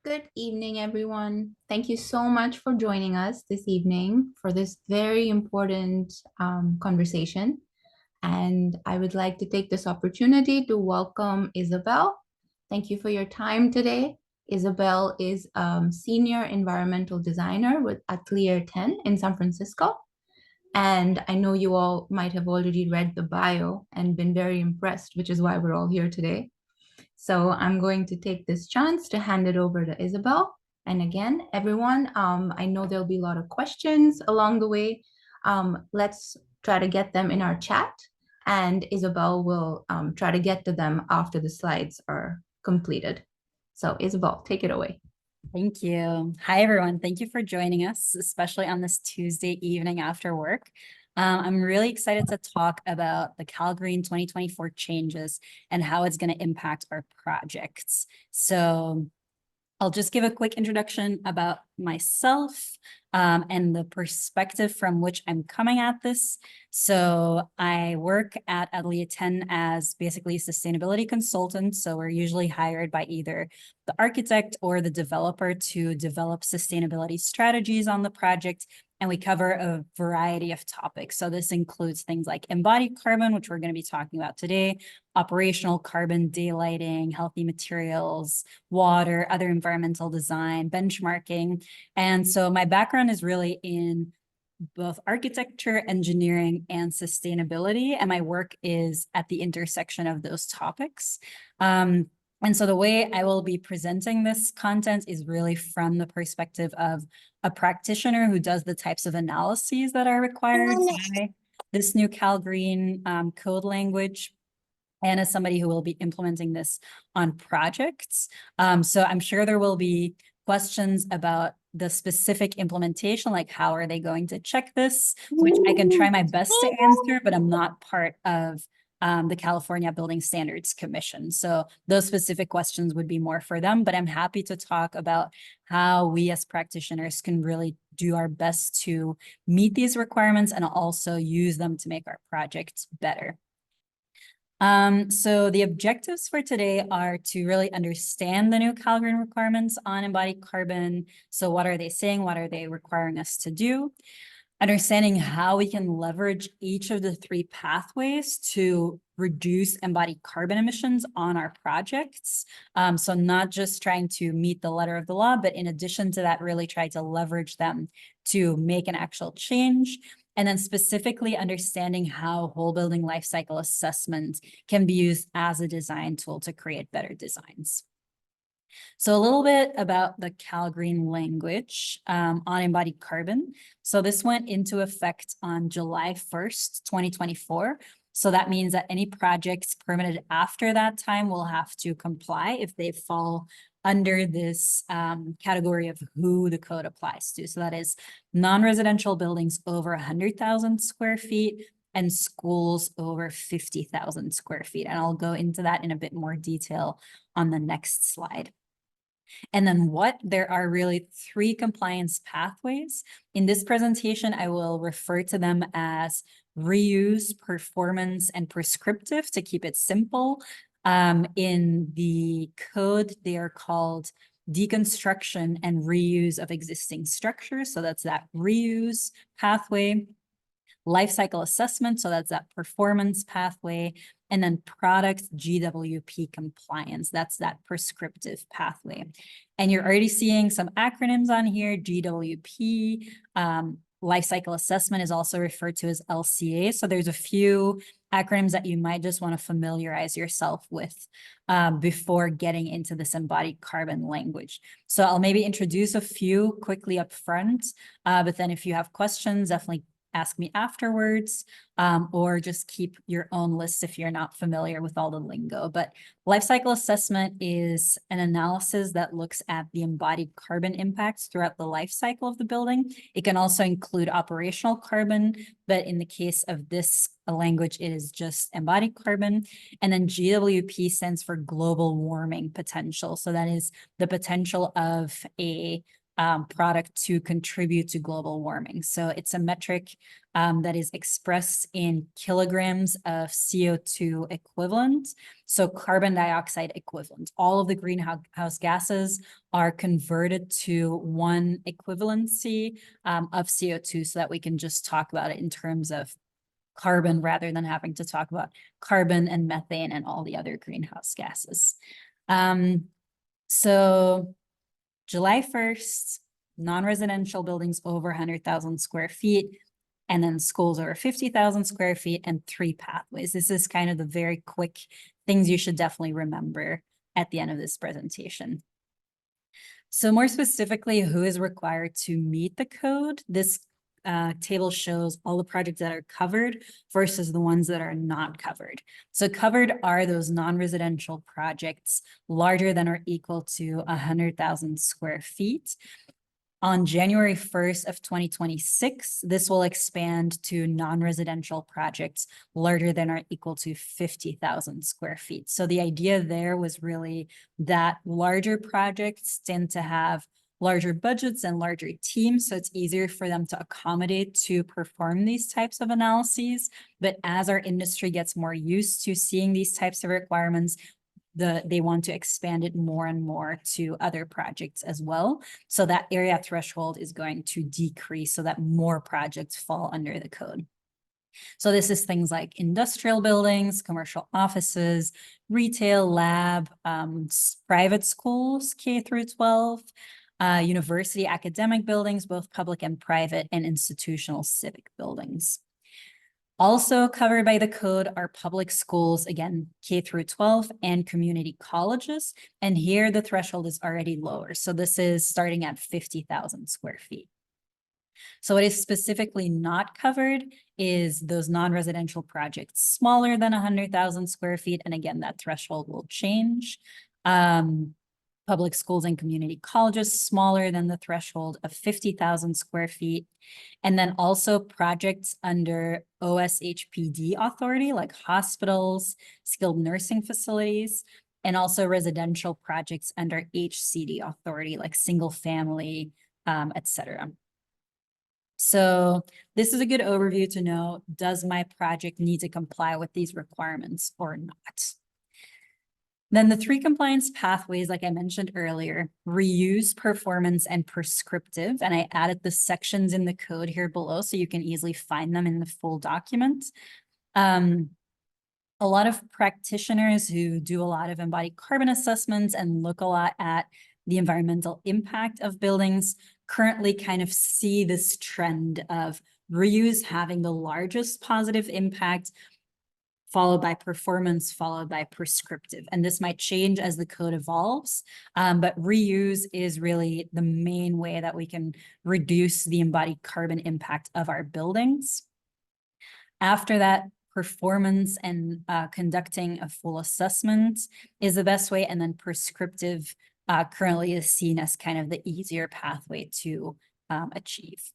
Good evening, everyone. Thank you so much for joining us this evening for this very important conversation. And I would like to take this opportunity to welcome Isabelle. Thank you for your time today. Isabelle is Senior Environmental Designer with Atelier 10 in San Francisco. And I know you all might have already read the bio and been very impressed, which is why we're all here today. So I'm going to take this chance to hand it over to Isabelle. And again, everyone, I know there'll be a lot of questions along the way. Let's try to get them in our chat, and Isabelle will try to get to them after the slides are completed. So Isabelle, take it away. Thank you. Hi, everyone. Thank you for joining us, especially on this Tuesday evening after work. I'm really excited to talk about the CALGreen 2024 changes and how it's going to impact our projects. So I'll just give a quick introduction about myself and the perspective from which I'm coming at this. So I work at Atelier 10 as basically a sustainability consultant. So we're usually hired by either the architect or the developer to develop sustainability strategies on the project. And we cover a variety of topics. So this includes things like embodied carbon, which we're going to be talking about today, operational carbon, daylighting, healthy materials, water, other environmental design, benchmarking. And so my background is really in both architecture, engineering, and sustainability. And my work is at the intersection of those topics. And so the way I will be presenting this content is really from the perspective of a practitioner who does the types of analyses that are required by this new CALGreen code language, and as somebody who will be implementing this on projects. So I'm sure there will be questions about the specific implementation, like how are they going to check this, which I can try my best to answer, but I'm not part of the California Building Standards Commission. So those specific questions would be more for them, but I'm happy to talk about how we as practitioners can really do our best to meet these requirements and also use them to make our projects better. So the objectives for today are to really understand the new CALGreen requirements on embodied carbon. So what are they saying? What are they requiring us to do? Understanding how we can leverage each of the three pathways to reduce embodied carbon emissions on our projects. So not just trying to meet the letter of the law, but in addition to that, really try to leverage them to make an actual change. And then specifically understanding how whole building life cycle assessment can be used as a design tool to create better designs. So a little bit about the CALGreen language on embodied carbon. So this went into effect on July 1st, 2024. So that means that any projects permitted after that time will have to comply if they fall under this category of who the code applies to. So that is non-residential buildings over 100,000 square feet and schools over 50,000 square feet. And I'll go into that in a bit more detail on the next slide. And then there are really three compliance pathways. In this presentation, I will refer to them as reuse, performance, and prescriptive to keep it simple. In the code, they are called deconstruction and reuse of existing structures. So that's that reuse pathway. Life cycle assessment, so that's that performance pathway, and then product GWP compliance, that's that prescriptive pathway. And you're already seeing some acronyms on here. GWP, life cycle assessment is also referred to as LCA. So there's a few acronyms that you might just want to familiarize yourself with before getting into this embodied carbon language. So I'll maybe introduce a few quickly up front, but then if you have questions, definitely ask me afterwards, or just keep your own list if you're not familiar with all the lingo. But life cycle assessment is an analysis that looks at the embodied carbon impacts throughout the life cycle of the building. It can also include operational carbon, but in the case of this language, it is just embodied carbon. And then GWP stands for global warming potential. So that is the potential of a product to contribute to global warming. So it's a metric that is expressed in kilograms of CO2 equivalent. So carbon dioxide equivalent. All of the greenhouse gases are converted to one equivalency of CO2 so that we can just talk about it in terms of carbon rather than having to talk about carbon and methane and all the other greenhouse gases. So July 1st, non-residential buildings over 100,000 square feet, and then schools over 50,000 square feet and 3 pathways. This is kind of the very quick things you should definitely remember at the end of this presentation. So more specifically, who is required to meet the code? This table shows all the projects that are covered versus the ones that are not covered. So covered are those non-residential projects larger than or equal to 100,000 square feet. On January 1st of 2026, this will expand to non-residential projects larger than or equal to 50,000 square feet. So the idea there was really that larger projects tend to have larger budgets and larger teams, so it's easier for them to accommodate to perform these types of analyses. But as our industry gets more used to seeing these types of requirements, they want to expand it more and more to other projects as well. So that area threshold is going to decrease so that more projects fall under the code. So this is things like industrial buildings, commercial offices, retail, lab, private schools, K through 12, university academic buildings, both public and private, and institutional civic buildings. Also covered by the code are public schools, again, K through 12, and community colleges. And here the threshold is already lower. So this is starting at 50,000 square feet. So what is specifically not covered is those non-residential projects smaller than 100,000 square feet. And again, that threshold will change. Public schools and community colleges smaller than the threshold of 50,000 square feet. And then also projects under OSHPD authority, like hospitals, skilled nursing facilities, and also residential projects under HCD authority, like single family, etc. So this is a good overview to know, does my project need to comply with these requirements or not? Then the 3 compliance pathways, like I mentioned earlier, reuse, performance, and prescriptive. And I added the sections in the code here below so you can easily find them in the full document. A lot of practitioners who do a lot of embodied carbon assessments and look a lot at the environmental impact of buildings currently kind of see this trend of reuse having the largest positive impact, followed by performance, followed by prescriptive. And this might change as the code evolves, but reuse is really the main way that we can reduce the embodied carbon impact of our buildings. After that, performance and conducting a full assessment is the best way, and then prescriptive currently is seen as kind of the easier pathway to achieve.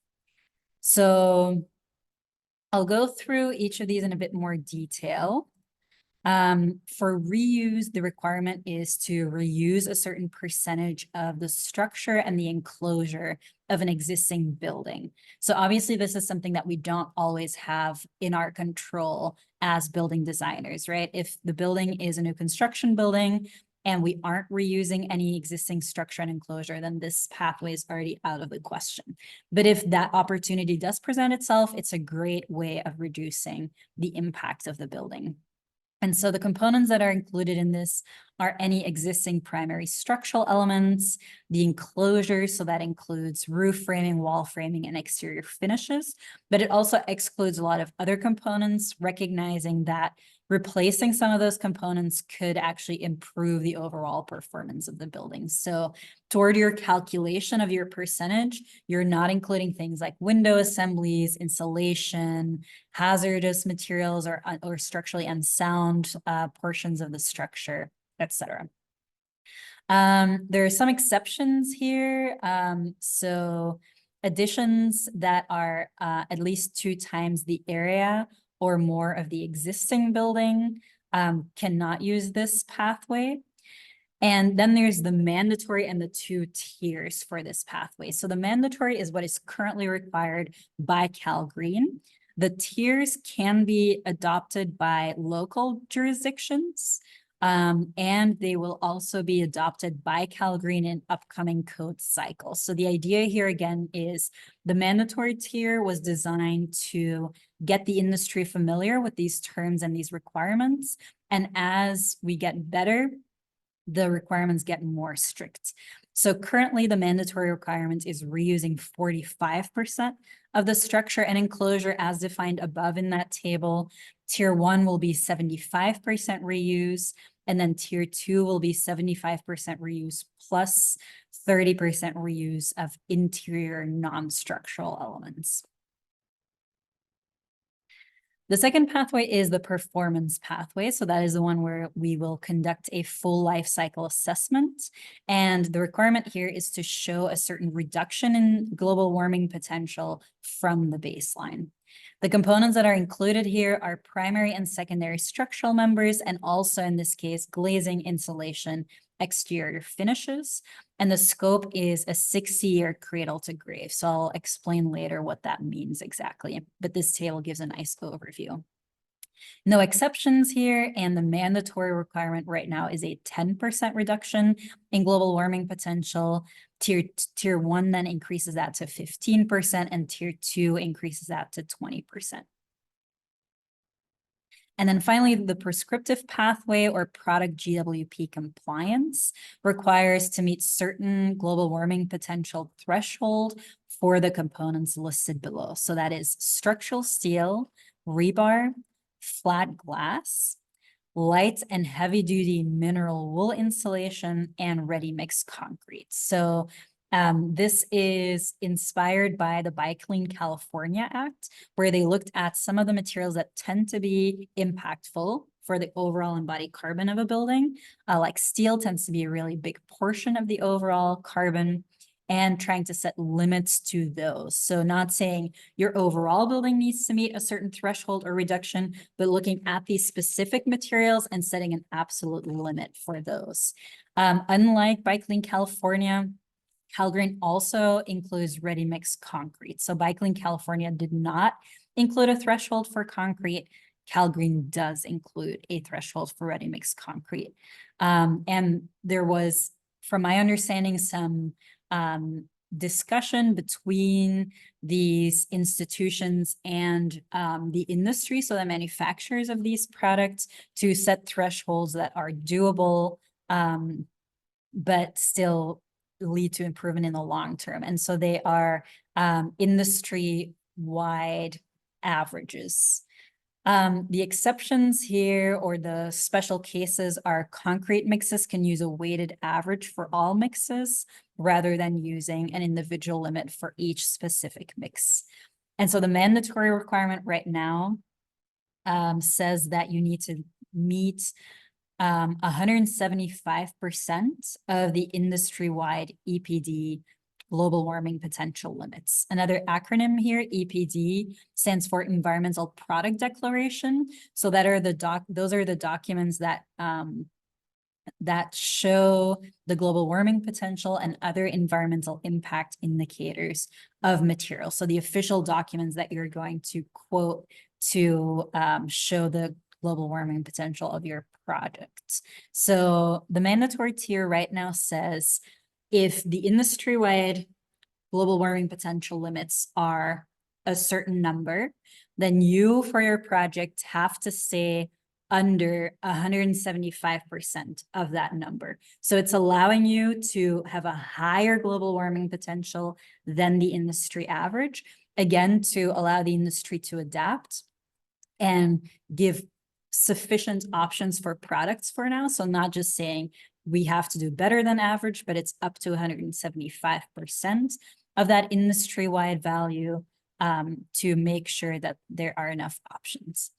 So I'll go through each of these in a bit more detail. For reuse, the requirement is to reuse a certain percentage of the structure and the enclosure of an existing building. So obviously this is something that we don't always have in our control as building designers, right? If the building is a new construction building and we aren't reusing any existing structure and enclosure, then this pathway is already out of the question. But if that opportunity does present itself, it's a great way of reducing the impact of the building. And so the components that are included in this are any existing primary structural elements, the enclosure, so that includes roof framing, wall framing, and exterior finishes, but it also excludes a lot of other components, recognizing that replacing some of those components could actually improve the overall performance of the building. So toward your calculation of your percentage, you're not including things like window assemblies, insulation, hazardous materials, or structurally unsound portions of the structure, etc. There are some exceptions here. So additions that are at least 2 times the area or more of the existing building cannot use this pathway. And then there's the mandatory and the 2 tiers for this pathway. So the mandatory is what is currently required by CALGreen. The tiers can be adopted by local jurisdictions, and they will also be adopted by CALGreen in upcoming code cycles. So the idea here again is the mandatory tier was designed to get the industry familiar with these terms and these requirements. And as we get better, the requirements get more strict. So currently the mandatory requirement is reusing 45% of the structure and enclosure as defined above in that table. Tier 1 will be 75% reuse, and then tier 2 will be 75% reuse plus 30% reuse of interior non-structural elements. The second pathway is the performance pathway. So that is the one where we will conduct a full life cycle assessment. And the requirement here is to show a certain reduction in global warming potential from the baseline. The components that are included here are primary and secondary structural members, and also in this case, glazing, insulation, exterior finishes. And the scope is a 60-year cradle to grave. So I'll explain later what that means exactly, but this table gives a nice overview. No exceptions here, and the mandatory requirement right now is a 10% reduction in global warming potential. Tier 1 then increases that to 15%, and tier 2 increases that to 20%. And then finally, the prescriptive pathway or product GWP compliance requires to meet certain global warming potential threshold for the components listed below. So that is structural steel, rebar, flat glass, light and heavy duty mineral wool insulation, and ready mix concrete. So this is inspired by the Buy Clean California Act, where they looked at some of the materials that tend to be impactful for the overall embodied carbon of a building. Like steel tends to be a really big portion of the overall carbon, and trying to set limits to those. So not saying your overall building needs to meet a certain threshold or reduction, but looking at these specific materials and setting an absolute limit for those. Unlike Buy Clean California, CALGreen also includes ready mix concrete. So Buy Clean California did not include a threshold for concrete. CALGreen does include a threshold for ready mix concrete. And there was, from my understanding, some discussion between these institutions and the industry, so the manufacturers of these products, to set thresholds that are doable, but still lead to improvement in the long term. And so they are industry-wide averages. The exceptions here, or the special cases, are concrete mixes can use a weighted average for all mixes rather than using an individual limit for each specific mix. And so the mandatory requirement right now says that you need to meet 175% of the industry-wide EPD global warming potential limits. Another acronym here, EPD, stands for Environmental Product Declaration. So those are the documents that that show the global warming potential and other environmental impact indicators of materials. So the official documents that you're going to quote to show the global warming potential of your project. So the mandatory tier right now says if the industry-wide global warming potential limits are a certain number, then you, for your project, have to stay under 175% of that number. So it's allowing you to have a higher global warming potential than the industry average, again, to allow the industry to adapt and give sufficient options for products for now. So not just saying we have to do better than average, but it's up to 175% of that industry-wide value to make sure that there are enough options.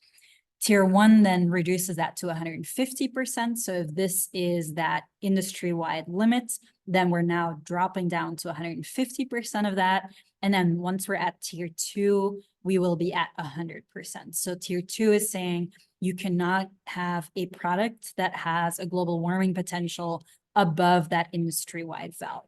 Tier 1 then reduces that to 150%. So if this is that industry-wide limit, then we're now dropping down to 150% of that. And then once we're at tier 2, we will be at 100%. So tier 2 is saying you cannot have a product that has a global warming potential above that industry-wide value.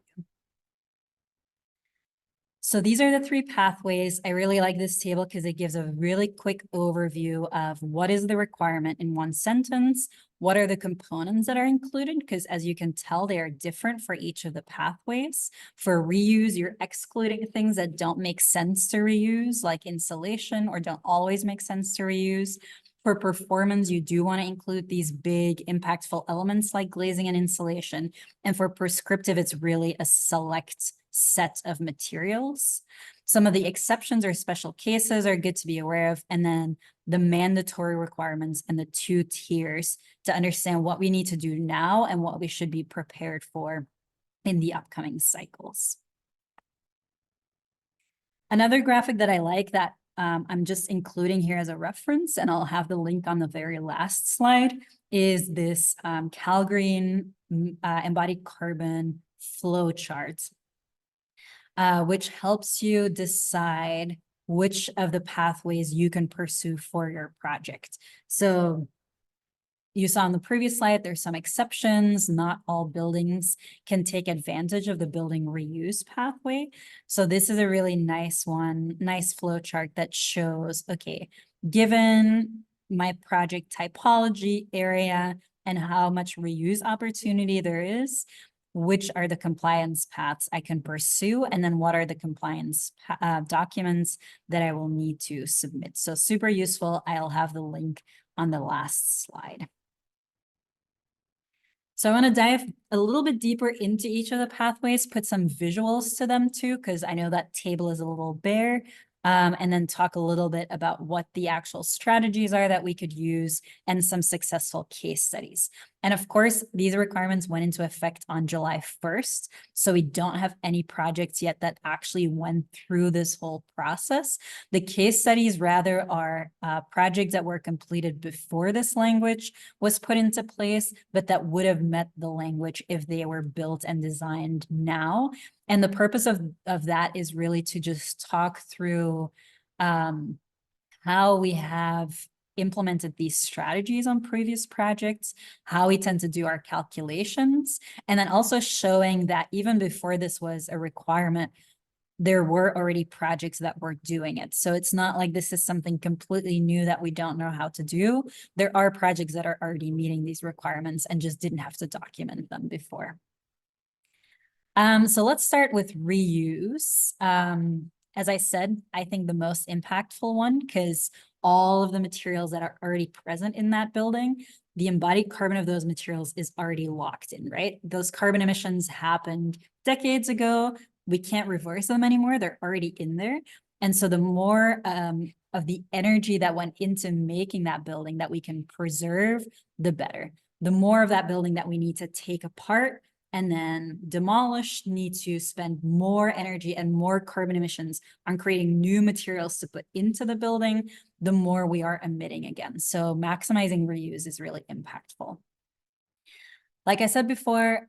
So these are the three pathways. I really like this table because it gives a really quick overview of what is the requirement in one sentence, what are the components that are included, because as you can tell, they are different for each of the pathways. For reuse, you're excluding things that don't make sense to reuse, like insulation, or don't always make sense to reuse. For performance, you do want to include these big impactful elements like glazing and insulation. And for prescriptive, it's really a select set of materials. Some of the exceptions or special cases are good to be aware of. And then the mandatory requirements and the two tiers to understand what we need to do now and what we should be prepared for in the upcoming cycles. Another graphic that I like that I'm just including here as a reference, and I'll have the link on the very last slide, is this CALGreen embodied carbon flow chart, which helps you decide which of the pathways you can pursue for your project. So you saw on the previous slide, there's some exceptions. Not all buildings can take advantage of the building reuse pathway. So this is a really nice one, nice flow chart that shows, okay, given my project typology area and how much reuse opportunity there is, which are the compliance paths I can pursue, and then what are the compliance documents that I will need to submit. So super useful. I'll have the link on the last slide. So I want to dive a little bit deeper into each of the pathways, put some visuals to them too, because I know that table is a little bare, and then talk a little bit about what the actual strategies are that we could use and some successful case studies. And of course, these requirements went into effect on July 1st. So we don't have any projects yet that actually went through this whole process. The case studies rather are projects that were completed before this language was put into place, but that would have met the language if they were built and designed now. And the purpose of that is really to just talk through how we have implemented these strategies on previous projects, how we tend to do our calculations, and then also showing that even before this was a requirement, there were already projects that were doing it. So it's not like this is something completely new that we don't know how to do. There are projects that are already meeting these requirements and just didn't have to document them before. So let's start with reuse. As I said, I think the most impactful one, because all of the materials that are already present in that building, the embodied carbon of those materials is already locked in, right? Those carbon emissions happened decades ago. We can't reverse them anymore. They're already in there. And so the more of the energy that went into making that building that we can preserve, the better. The more of that building that we need to take apart and then demolish, need to spend more energy and more carbon emissions on creating new materials to put into the building, the more we are emitting again. So maximizing reuse is really impactful. Like I said before,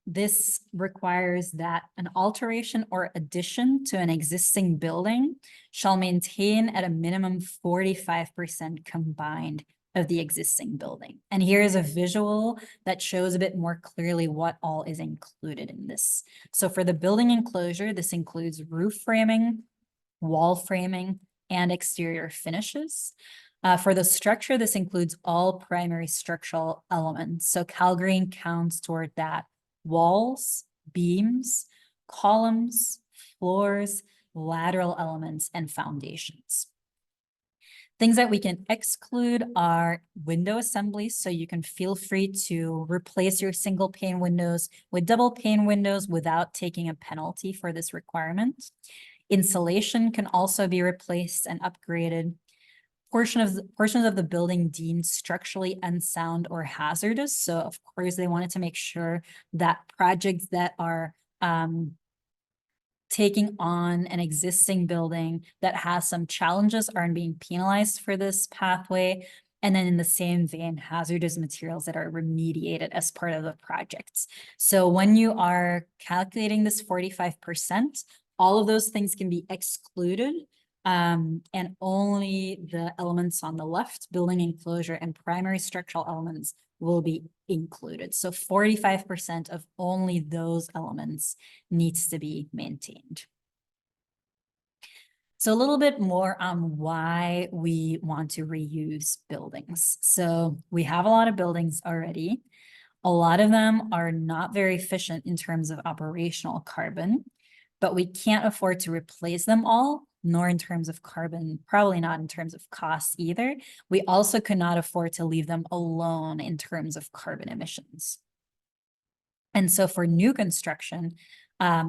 this requires that an alteration or addition to an existing building shall maintain at a minimum 45% combined of the existing building. And here is a visual that shows a bit more clearly what all is included in this. So for the building enclosure, this includes roof framing, wall framing, and exterior finishes. For the structure, this includes all primary structural elements. So CALGreen counts toward that: walls, beams, columns, floors, lateral elements, and foundations. Things that we can exclude are window assemblies. So you can feel free to replace your single pane windows with double pane windows without taking a penalty for this requirement. Insulation can also be replaced and upgraded. Portions of the building deemed structurally unsound or hazardous. So of course they wanted to make sure that projects that are taking on an existing building that has some challenges aren't being penalized for this pathway. And then in the same vein, hazardous materials that are remediated as part of the projects. So when you are calculating this 45%, all of those things can be excluded And only the elements on the left, building enclosure and primary structural elements, will be included. So 45% of only those elements needs to be maintained. So a little bit more on why we want to reuse buildings. So we have a lot of buildings already. A lot of them are not very efficient in terms of operational carbon, but we can't afford to replace them all, nor in terms of carbon, probably not in terms of costs either. We also could not afford to leave them alone in terms of carbon emissions. And so for new construction,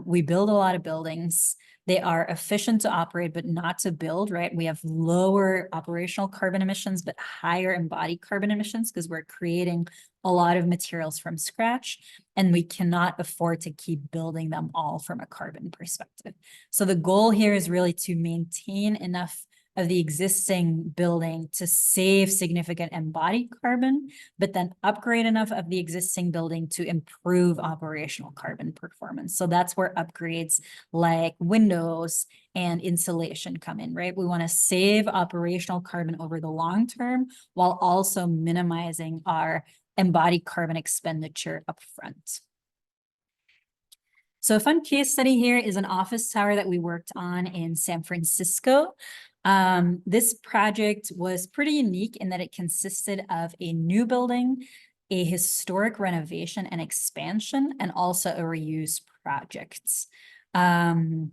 we build a lot of buildings. They are efficient to operate, but not to build, right? We have lower operational carbon emissions, but higher embodied carbon emissions because we're creating a lot of materials from scratch, and we cannot afford to keep building them all from a carbon perspective. So the goal here is really to maintain enough of the existing building to save significant embodied carbon, but then upgrade enough of the existing building to improve operational carbon performance. So that's where upgrades like windows and insulation come in, right? We want to save operational carbon over the long term while also minimizing our embodied carbon expenditure upfront. So a fun case study here is an office tower that we worked on in San Francisco. This project was pretty unique in that it consisted of a new building, a historic renovation and expansion, and also a reuse project. And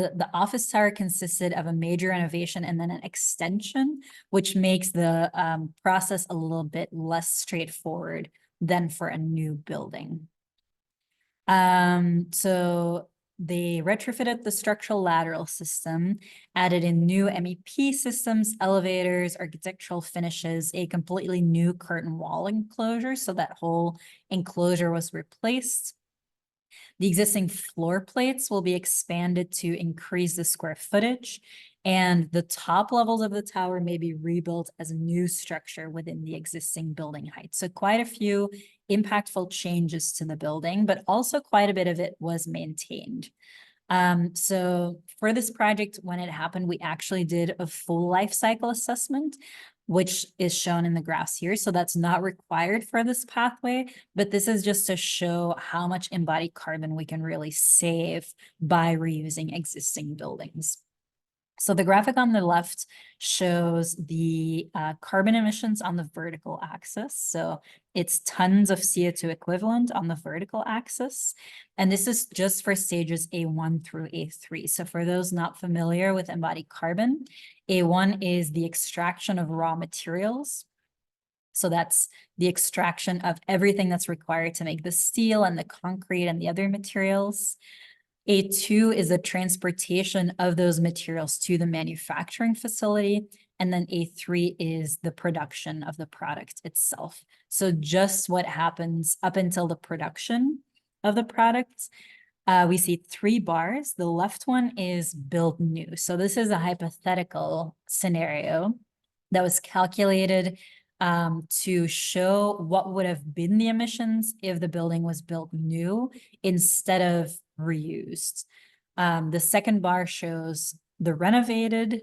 the office tower consisted of a major renovation and then an extension, which makes the process a little bit less straightforward than for a new building. So they retrofitted the structural lateral system, added in new MEP systems, elevators, architectural finishes, a completely new curtain wall enclosure. So that whole enclosure was replaced. The existing floor plates will be expanded to increase the square footage, and the top levels of the tower may be rebuilt as a new structure within the existing building height. So quite a few impactful changes to the building, but also quite a bit of it was maintained. So for this project, when it happened, we actually did a full life cycle assessment, which is shown in the graphs here. So that's not required for this pathway, but this is just to show how much embodied carbon we can really save by reusing existing buildings. So the graphic on the left shows the carbon emissions on the vertical axis. So it's tons of CO2 equivalent on the vertical axis. And this is just for stages A1 through A3. So for those not familiar with embodied carbon, A1 is the extraction of raw materials. So that's the extraction of everything that's required to make the steel and the concrete and the other materials. A2 is the transportation of those materials to the manufacturing facility. And then A3 is the production of the product itself. So just what happens up until the production of the product. We see 3 bars. The left one is built new. So this is a hypothetical scenario that was calculated to show what would have been the emissions if the building was built new instead of reused. The second bar shows the renovated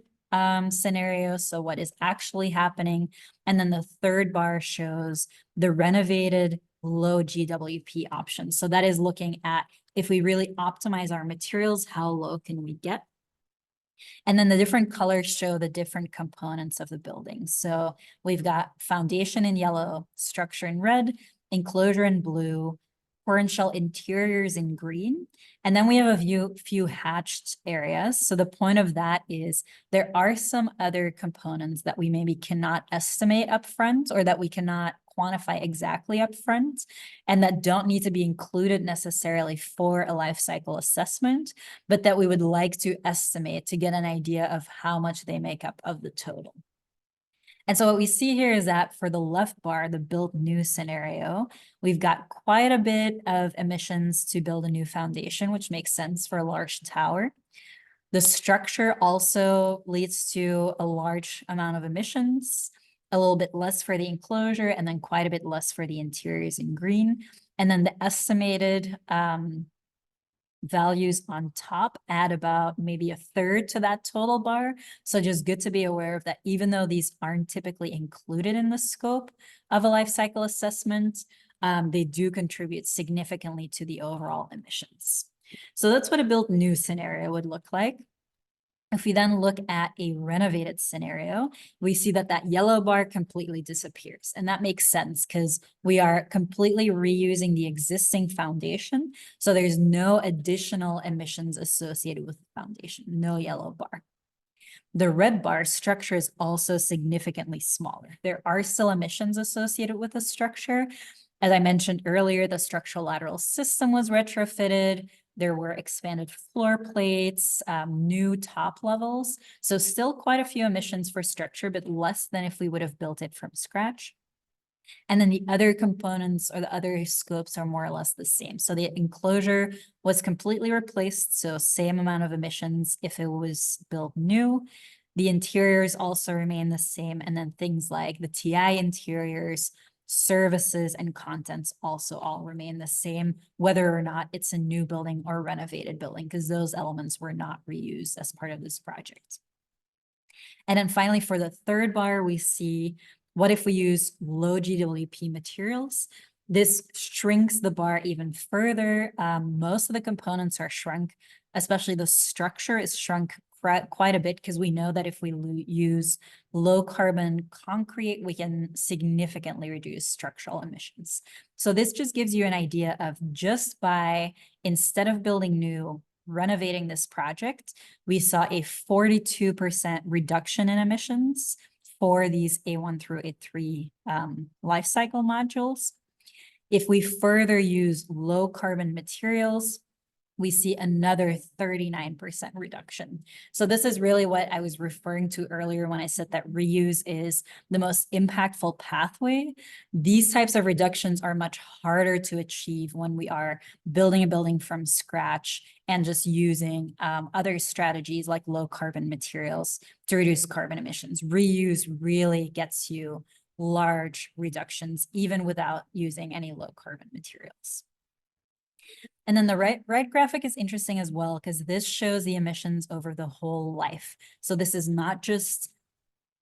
scenario, so what is actually happening. And then the third bar shows the renovated low GWP option. So that is looking at if we really optimize our materials, how low can we get? And then the different colors show the different components of the building. So we've got foundation in yellow, structure in red, enclosure in blue, orange shell interiors in green. And then we have a few hatched areas. So the point of that is there are some other components that we maybe cannot estimate upfront or that we cannot quantify exactly upfront and that don't need to be included necessarily for a life cycle assessment, but that we would like to estimate to get an idea of how much they make up of the total. And so what we see here is that for the left bar, the built new scenario, we've got quite a bit of emissions to build a new foundation, which makes sense for a large tower. The structure also leads to a large amount of emissions, a little bit less for the enclosure, and then quite a bit less for the interiors in green. And then the values on top add about maybe a third to that total bar. So just good to be aware of that, even though these aren't typically included in the scope of a life cycle assessment, they do contribute significantly to the overall emissions. So that's what a built new scenario would look like. If we then look at a renovated scenario, we see that that yellow bar completely disappears. And that makes sense because we are completely reusing the existing foundation. So there's no additional emissions associated with the foundation, no yellow bar. The red bar structure is also significantly smaller. There are still emissions associated with the structure. As I mentioned earlier, the structural lateral system was retrofitted. There were expanded floor plates, new top levels. So still quite a few emissions for structure, but less than if we would have built it from scratch. And then the other components or the other scopes are more or less the same. So the enclosure was completely replaced. So same amount of emissions if it was built new. The interiors also remain the same. And then things like the TI interiors, services, and contents also all remain the same, whether or not it's a new building or renovated building, because those elements were not reused as part of this project. And then finally, for the third bar, we see what if we use low GWP materials? This shrinks the bar even further. Most of the components are shrunk, especially the structure is shrunk quite a bit because we know that if we use low carbon concrete, we can significantly reduce structural emissions. So this just gives you an idea of just by, instead of building new, renovating this project, we saw a 42% reduction in emissions for these A1 through A3 life cycle modules. If we further use low carbon materials, we see another 39% reduction. So this is really what I was referring to earlier when I said that reuse is the most impactful pathway. These types of reductions are much harder to achieve when we are building a building from scratch and just using other strategies like low carbon materials to reduce carbon emissions. Reuse really gets you large reductions even without using any low carbon materials. And then the right graphic is interesting as well because this shows the emissions over the whole life. So this is not just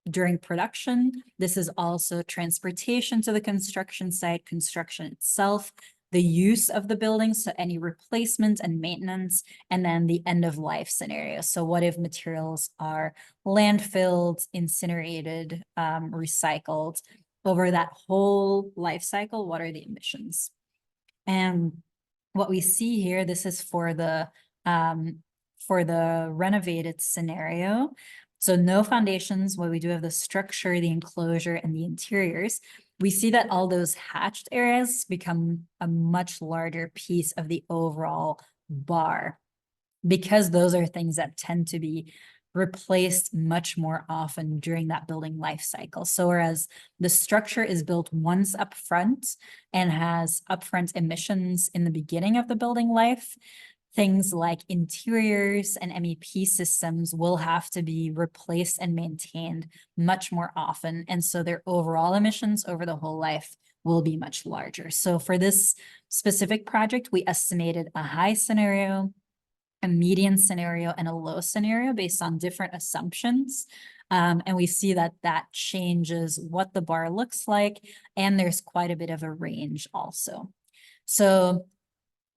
during production, this is also transportation to the construction site, construction itself, the use of the building, so any replacement and maintenance, and then the end of life scenario. So what if materials are landfilled, incinerated, recycled over that whole life cycle? What are the emissions? And what we see here, this is for the renovated scenario. So no foundations, where we do have the structure, the enclosure, and the interiors. We see that all those hatched areas become a much larger piece of the overall bar because those are things that tend to be replaced much more often during that building life cycle. So whereas the structure is built once up front and has upfront emissions in the beginning of the building life, things like interiors and MEP systems will have to be replaced and maintained much more often. And so their overall emissions over the whole life will be much larger. So for this specific project, we estimated a high scenario, a median scenario, and a low scenario based on different assumptions. And we see that that changes what the bar looks like, and there's quite a bit of a range also. So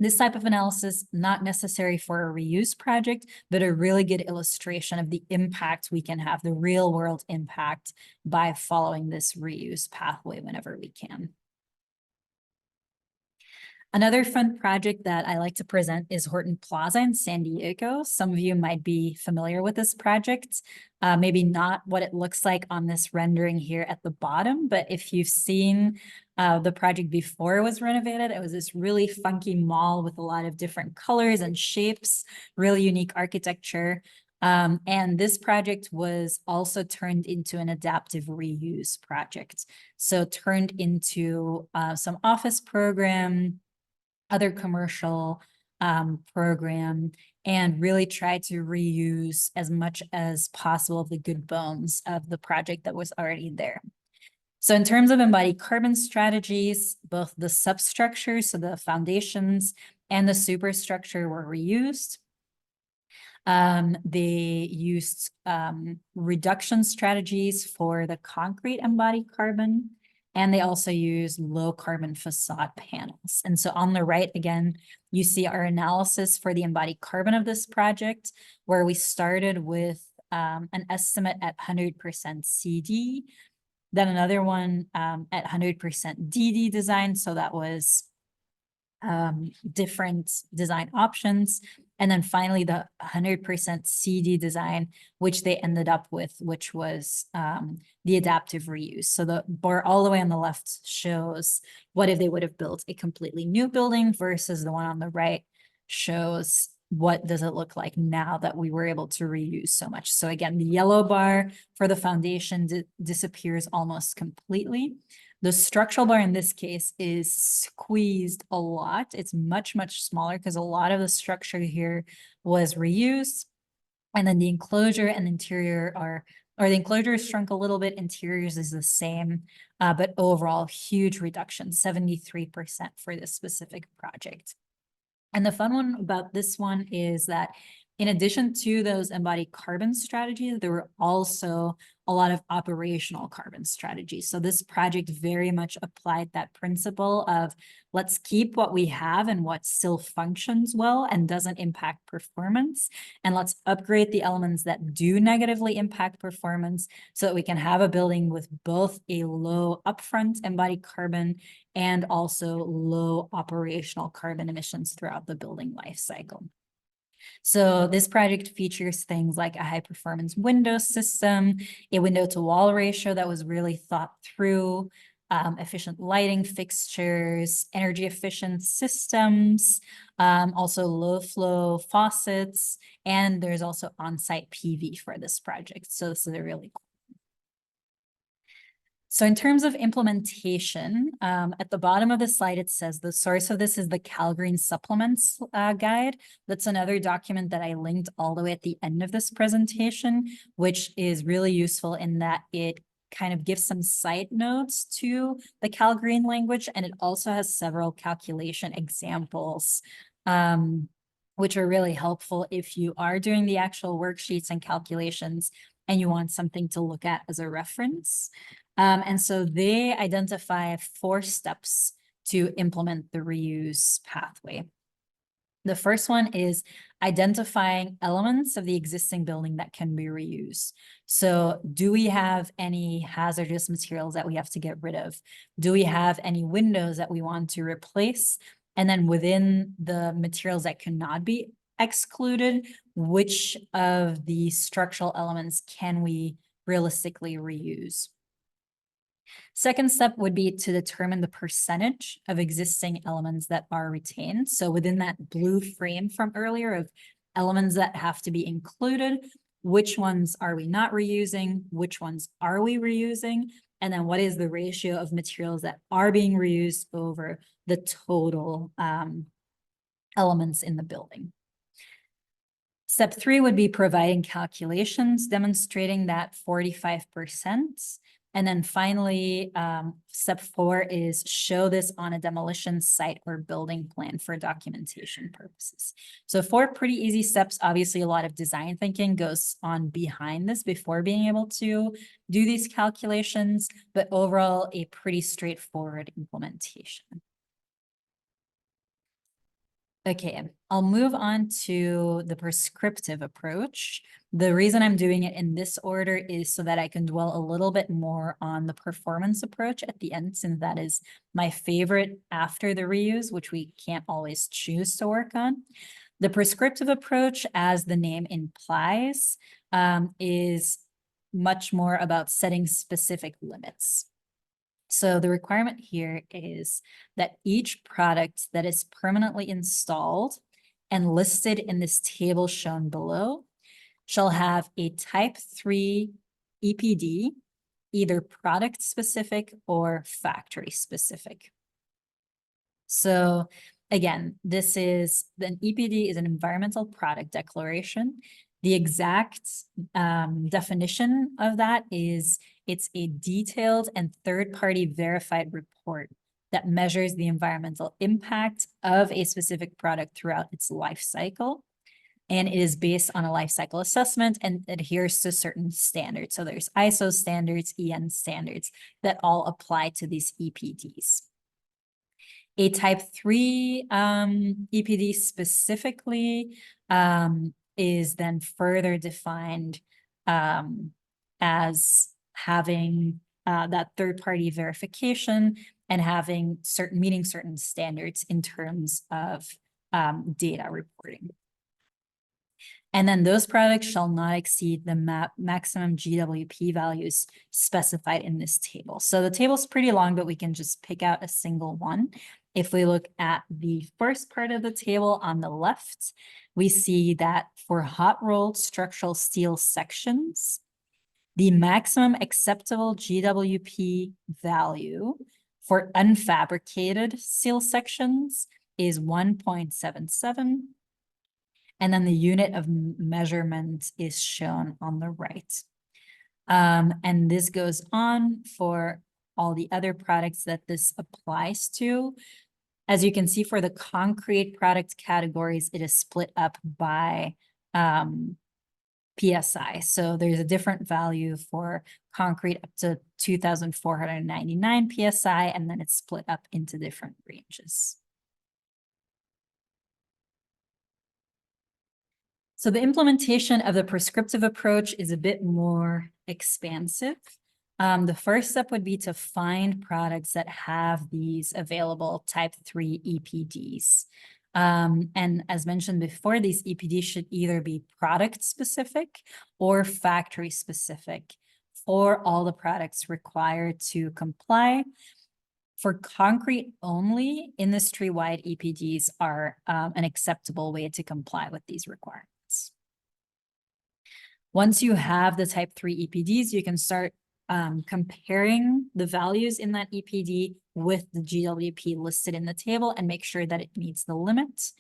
this type of analysis, not necessary for a reuse project, but a really good illustration of the impact we can have, the real world impact by following this reuse pathway whenever we can. Another fun project that I like to present is Horton Plaza in San Diego. Some of you might be familiar with this project, maybe not what it looks like on this rendering here at the bottom, but if you've seen the project before it was renovated, it was this really funky mall with a lot of different colors and shapes, really unique architecture. And this project was also turned into an adaptive reuse project. So turned into some office program, other commercial program, and really try to reuse as much as possible of the good bones of the project that was already there. So in terms of embodied carbon strategies, both the substructures, so the foundations, and the superstructure were reused. They used reduction strategies for the concrete embodied carbon, and they also use low carbon facade panels. And so on the right, again, you see our analysis for the embodied carbon of this project, where we started with an estimate at 100% CD, then another one at 100% DD design. So that was different design options. And then finally the 100% CD design, which they ended up with, which was the adaptive reuse. So the bar all the way on the left shows what if they would have built a completely new building versus the one on the right shows what does it look like now that we were able to reuse so much. So again, the yellow bar for the foundation disappears almost completely. The structural bar in this case is squeezed a lot. It's much, much smaller because a lot of the structure here was reused. And then the enclosure and interior or the enclosure is shrunk a little bit, interiors is the same, but overall huge reduction, 73% for this specific project. And the fun one about this one is that in addition to those embodied carbon strategies, there were also a lot of operational carbon strategies. So this project very much applied that principle of let's keep what we have and what still functions well and doesn't impact performance. And let's upgrade the elements that do negatively impact performance so that we can have a building with both a low upfront embodied carbon and also low operational carbon emissions throughout the building life cycle. So this project features things like a high performance window system, a window to wall ratio that was really thought through, efficient lighting fixtures, energy efficient systems, also low flow faucets, and there's also on-site PV for this project. So this is a really cool. So in terms of implementation, at the bottom of the slide, it says the source of this is the CALGreen supplements guide. That's another document that I linked all the way at the end of this presentation, which is really useful in that it kind of gives some side notes to the CALGreen language, and it also has several calculation examples, which are really helpful if you are doing the actual worksheets and calculations and you want something to look at as a reference. And so they identify 4 steps to implement the reuse pathway. The first one is identifying elements of the existing building that can be reused. So do we have any hazardous materials that we have to get rid of? Do we have any windows that we want to replace? And then within the materials that cannot be excluded, which of the structural elements can we realistically reuse? Second step would be to determine the percentage of existing elements that are retained. So within that blue frame from earlier of elements that have to be included, which ones are we not reusing? Which ones are we reusing? And then what is the ratio of materials that are being reused over the total elements in the building? Step 3 would be providing calculations demonstrating that 45%. And then finally, step 4 is show this on a demolition site or building plan for documentation purposes. So 4 pretty easy steps. Obviously, a lot of design thinking goes on behind this before being able to do these calculations, but overall, a pretty straightforward implementation. Okay, I'll move on to the prescriptive approach. The reason I'm doing it in this order is so that I can dwell a little bit more on the performance approach at the end, since that is my favorite after the reuse, which we can't always choose to work on. The prescriptive approach, as the name implies, is much more about setting specific limits. So the requirement here is that each product that is permanently installed and listed in this table shown below shall have a type 3 EPD, either product specific or factory specific. So again, this is an EPD is an environmental product declaration. The exact definition of that is it's a detailed and third-party verified report that measures the environmental impact of a specific product throughout its life cycle. And it is based on a life cycle assessment and adheres to certain standards. So there's ISO standards, EN standards that all apply to these EPDs. A type 3 EPD specifically is then further defined as having that third-party verification and having meeting certain standards in terms of data reporting. And then those products shall not exceed the maximum GWP values specified in this table. So the table's pretty long, but we can just pick out a single one. If we look at the first part of the table on the left, we see that for hot rolled structural steel sections, the maximum acceptable GWP value for unfabricated steel sections is 1.77. And then the unit of measurement is shown on the right. And this goes on for all the other products that this applies to. As you can see, for the concrete product categories, it is split up by PSI. So there's a different value for concrete up to 2,499 PSI, and then it's split up into different ranges. So the implementation of the prescriptive approach is a bit more expansive. The first step would be to find products that have these available type 3 EPDs. And as mentioned before, these EPDs should either be product specific or factory specific for all the products required to comply. For concrete only, industry-wide EPDs are an acceptable way to comply with these requirements. Once you have the type 3 EPDs, you can start comparing the values in that EPD with the GWP listed in the table and make sure that it meets the limit.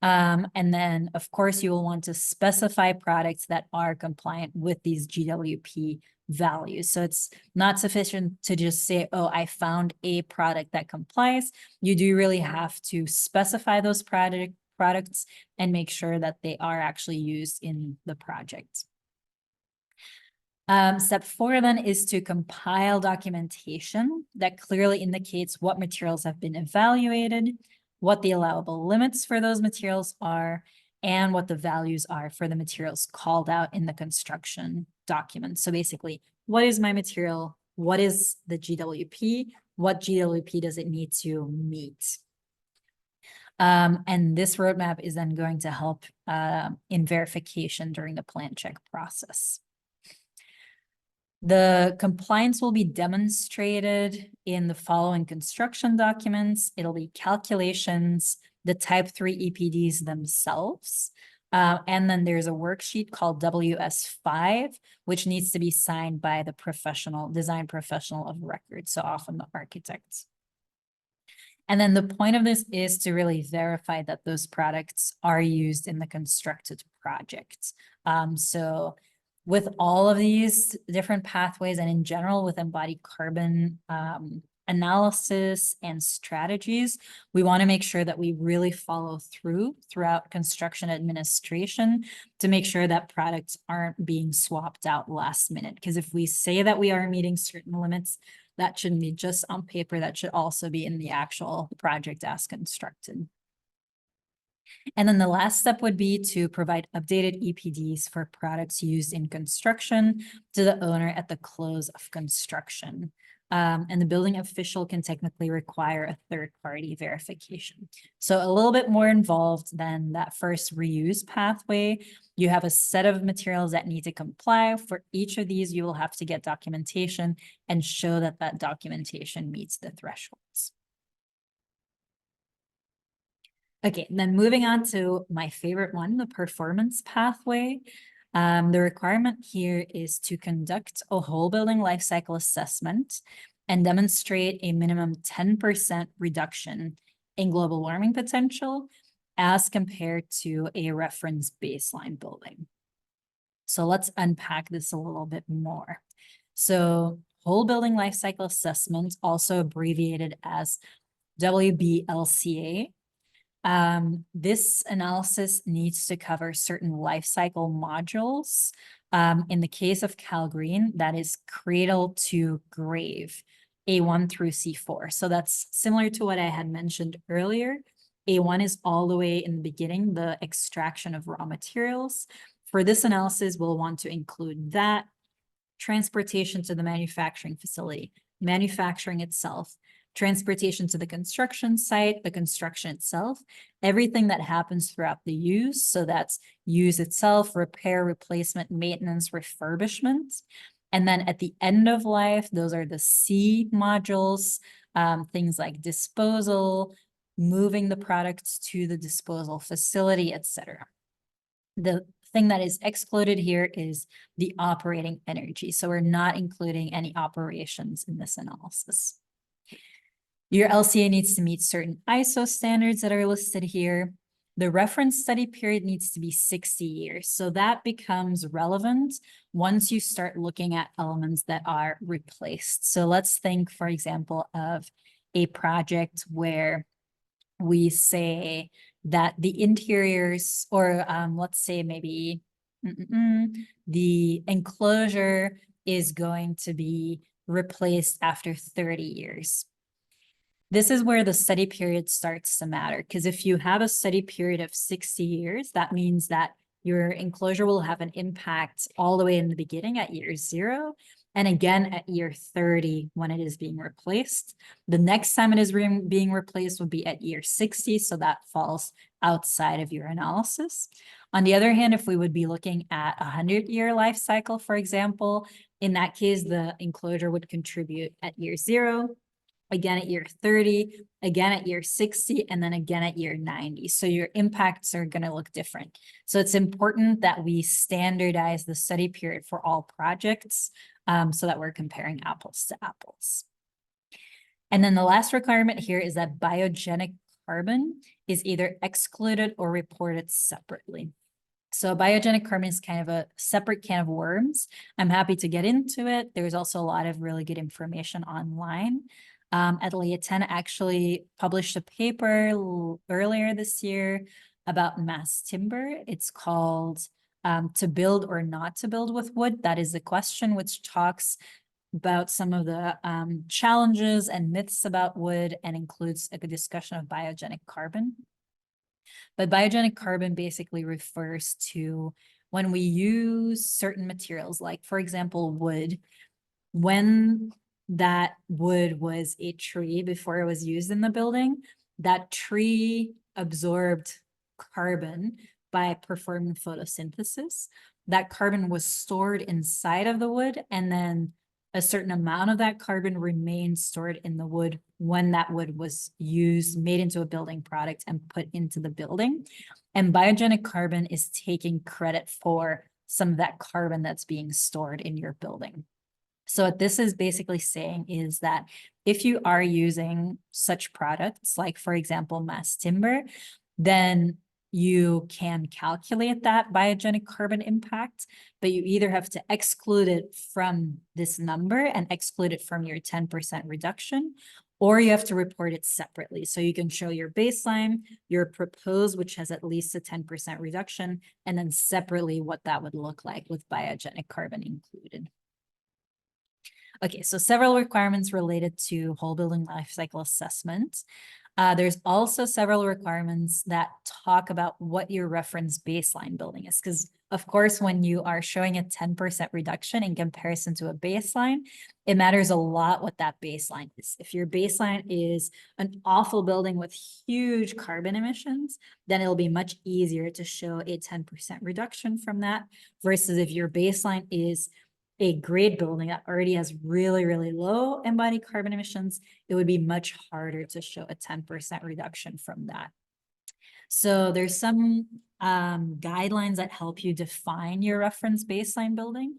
And then, of course, you will want to specify products that are compliant with these GWP values. So it's not sufficient to just say, oh, I found a product that complies. You do really have to specify those products and make sure that they are actually used in the project. Step 4 then is to compile documentation that clearly indicates what materials have been evaluated, what the allowable limits for those materials are, and what the values are for the materials called out in the construction document. So basically, what is my material? What is the GWP? What GWP does it need to meet? And this roadmap is then going to help in verification during the plan check process. The compliance will be demonstrated in the following construction documents. It'll be calculations, the type 3 EPDs themselves, and then there's a worksheet called WS5, which needs to be signed by the design professional of record, so often the architects. And then the point of this is to really verify that those products are used in the constructed project. So with all of these different pathways and in general with embodied carbon analysis and strategies, we want to make sure that we really follow throughout construction administration to make sure that products aren't being swapped out last minute. Because if we say that we are meeting certain limits, that shouldn't be just on paper, that should also be in the actual project as constructed. And then the last step would be to provide updated EPDs for products used in construction to the owner at the close of construction. And the building official can technically require a third-party verification. So a little bit more involved than that first reuse pathway. You have a set of materials that need to comply. For each of these, you will have to get documentation and show that that documentation meets the thresholds. Okay, then moving on to my favorite one, the performance pathway. The requirement here is to conduct a whole building life cycle assessment and demonstrate a minimum 10% reduction in global warming potential as compared to a reference baseline building. So let's unpack this a little bit more. So whole building life cycle assessment, also abbreviated as WBLCA. This analysis needs to cover certain life cycle modules. In the case of CALGreen, that is cradle to grave, A1 through C4. So that's similar to what I had mentioned earlier. A1 is all the way in the beginning, the extraction of raw materials. For this analysis, we'll want to include that, transportation to the manufacturing facility, manufacturing itself, transportation to the construction site, the construction itself, everything that happens throughout the use. So that's use itself, repair, replacement, maintenance, refurbishment. And then at the end of life, those are the C modules, things like disposal, moving the products to the disposal facility, etc. The thing that is excluded here is the operating energy. So we're not including any operations in this analysis. Your LCA needs to meet certain ISO standards that are listed here. The reference study period needs to be 60 years. So that becomes relevant once you start looking at elements that are replaced. So let's think, for example, of a project where we say that the interiors, or let's say maybe the enclosure is going to be replaced after 30 years. This is where the study period starts to matter, because if you have a study period of 60 years, that means that your enclosure will have an impact all the way in the beginning at year 0, and again at year 30 when it is being replaced. The next time it is being replaced would be at year 60, so that falls outside of your analysis. On the other hand, if we would be looking at a 100-year life cycle, for example, in that case, the enclosure would contribute at year 0, again at year 30, again at year 60, and then again at year 90. So your impacts are going to look different. So it's important that we standardize the study period for all projects so that we're comparing apples to apples. And then the last requirement here is that biogenic carbon is either excluded or reported separately. So biogenic carbon is kind of a separate can of worms. I'm happy to get into it. There's also a lot of really good information online. Atelier Ten actually published a paper earlier this year about mass timber. It's called To Build or Not to Build with Wood. That is the question, which talks about some of the challenges and myths about wood and includes a discussion of biogenic carbon. But biogenic carbon basically refers to when we use certain materials, like for example, wood, when that wood was a tree before it was used in the building, that tree absorbed carbon by performing photosynthesis. That carbon was stored inside of the wood, and then a certain amount of that carbon remained stored in the wood when that wood was used, made into a building product, and put into the building. And biogenic carbon is taking credit for some of that carbon that's being stored in your building. So what this is basically saying is that if you are using such products, like for example, mass timber, then you can calculate that biogenic carbon impact, but you either have to exclude it from this number and exclude it from your 10% reduction, or you have to report it separately. So you can show your baseline, your proposed, which has at least a 10% reduction, and then separately what that would look like with biogenic carbon included. Okay, so several requirements related to whole building life cycle assessment. There's also several requirements that talk about what your reference baseline building is, because of course, when you are showing a 10% reduction in comparison to a baseline, it matters a lot what that baseline is. If your baseline is an awful building with huge carbon emissions, then it'll be much easier to show a 10% reduction from that, versus if your baseline is a great building that already has really, really low embodied carbon emissions, it would be much harder to show a 10% reduction from that. So there's some guidelines that help you define your reference baseline building.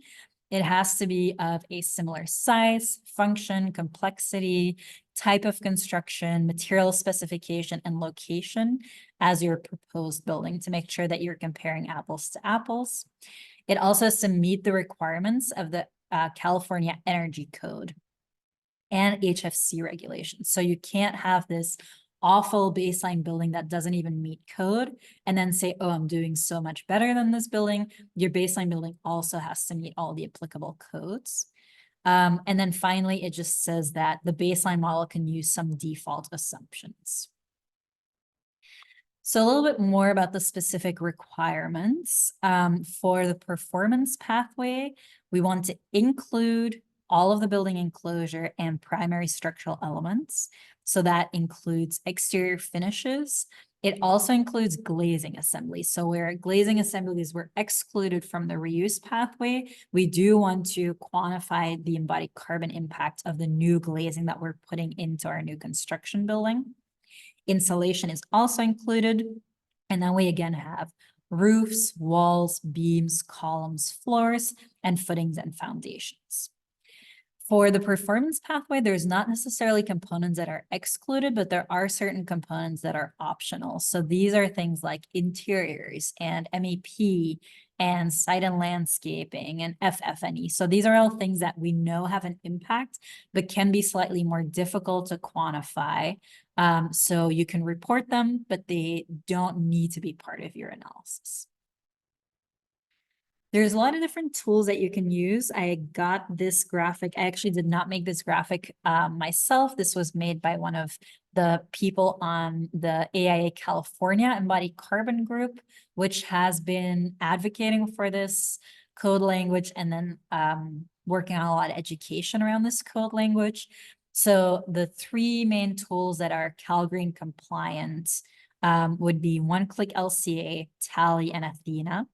It has to be of a similar size, function, complexity, type of construction, material specification, and location as your proposed building to make sure that you're comparing apples to apples. It also has to meet the requirements of the California Energy Code. and HFC regulations. So you can't have this awful baseline building that doesn't even meet code and then say, oh, I'm doing so much better than this building. Your baseline building also has to meet all the applicable codes. And then finally, it just says that the baseline model can use some default assumptions. So a little bit more about the specific requirements. For the performance pathway, we want to include all of the building enclosure and primary structural elements. So that includes exterior finishes. It also includes glazing assemblies. So where glazing assemblies were excluded from the reuse pathway, we do want to quantify the embodied carbon impact of the new glazing that we're putting into our new construction building. Insulation is also included. And then we again have roofs, walls, beams, columns, floors, and footings and foundations. For the performance pathway, there's not necessarily components that are excluded, but there are certain components that are optional. So these are things like interiors and MEP and site and landscaping and FF&E. So these are all things that we know have an impact, but can be slightly more difficult to quantify. So you can report them, but they don't need to be part of your analysis. There's a lot of different tools that you can use. I got this graphic. I actually did not make this graphic myself. This was made by one of the people on the AIA California Embodied Carbon Group, which has been advocating for this code language and then working on a lot of education around this code language. So the three main tools that are CALGreen compliant would be One-Click LCA, Tally, and Athena.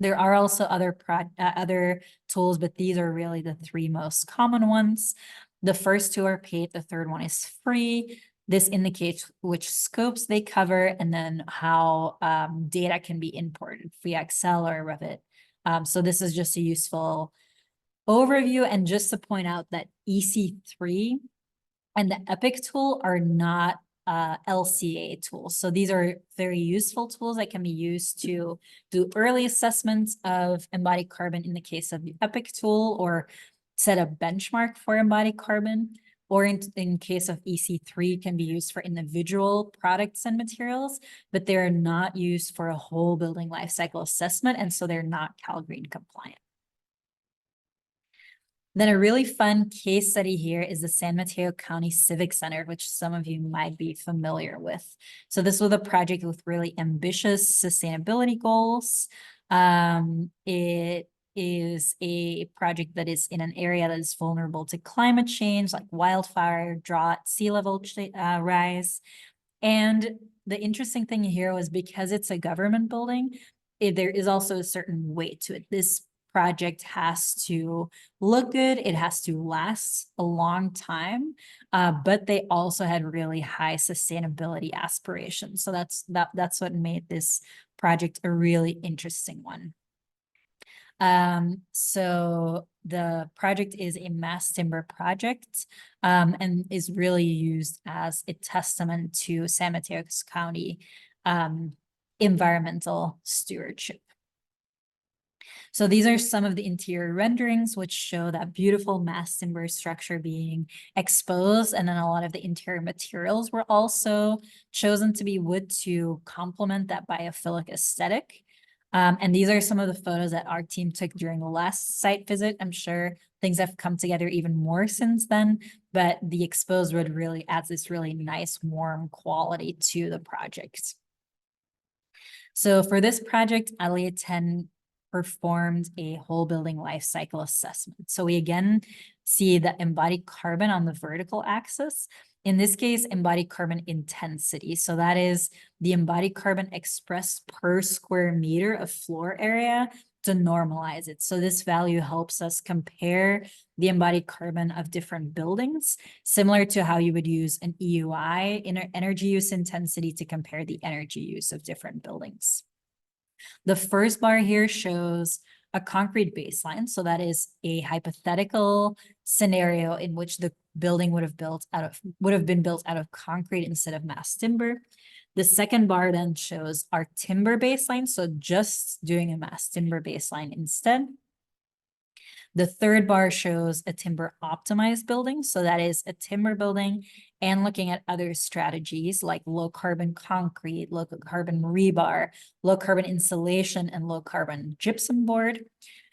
There are also other tools, but these are really the three most common ones. The first two are paid, the third one is free. This indicates which scopes they cover and then how data can be imported via Excel or Revit. So this is just a useful overview. And just to point out that EC3 and the EPIC tool are not LCA tools. So these are very useful tools that can be used to do early assessments of embodied carbon in the case of the EPIC tool, or set a benchmark for embodied carbon, or in case of EC3 can be used for individual products and materials, but they're not used for a whole building life cycle assessment, and so they're not CALGreen compliant. Then a really fun case study here is the San Mateo County Civic Center, which some of you might be familiar with. So this was a project with really ambitious sustainability goals. It is a project that is in an area that is vulnerable to climate change, like wildfire, drought, sea level rise. And the interesting thing here was because it's a government building, there is also a certain weight to it. This project has to look good, it has to last a long time, but they also had really high sustainability aspirations. So that's what made this project a really interesting one. So the project is a mass timber project and is really used as a testament to San Mateo County environmental stewardship. So these are some of the interior renderings, which show that beautiful mass timber structure being exposed. And then a lot of the interior materials were also chosen to be wood to complement that biophilic aesthetic. And these are some of the photos that our team took during the last site visit. I'm sure things have come together even more since then, but the exposed wood really adds this really nice, warm quality to the project. So for this project, Atelier Ten performed a whole building life cycle assessment. So we again see the embodied carbon on the vertical axis. In this case, embodied carbon intensity. So that is the embodied carbon expressed per square meter of floor area to normalize it. So this value helps us compare the embodied carbon of different buildings, similar to how you would use an EUI, energy use intensity, to compare the energy use of different buildings. The first bar here shows a concrete baseline. So that is a hypothetical scenario in which the building would have been built out of concrete instead of mass timber. The second bar then shows our timber baseline. So just doing a mass timber baseline instead. The third bar shows a timber optimized building. So that is a timber building and looking at other strategies like low carbon concrete, low carbon rebar, low carbon insulation, and low carbon gypsum board.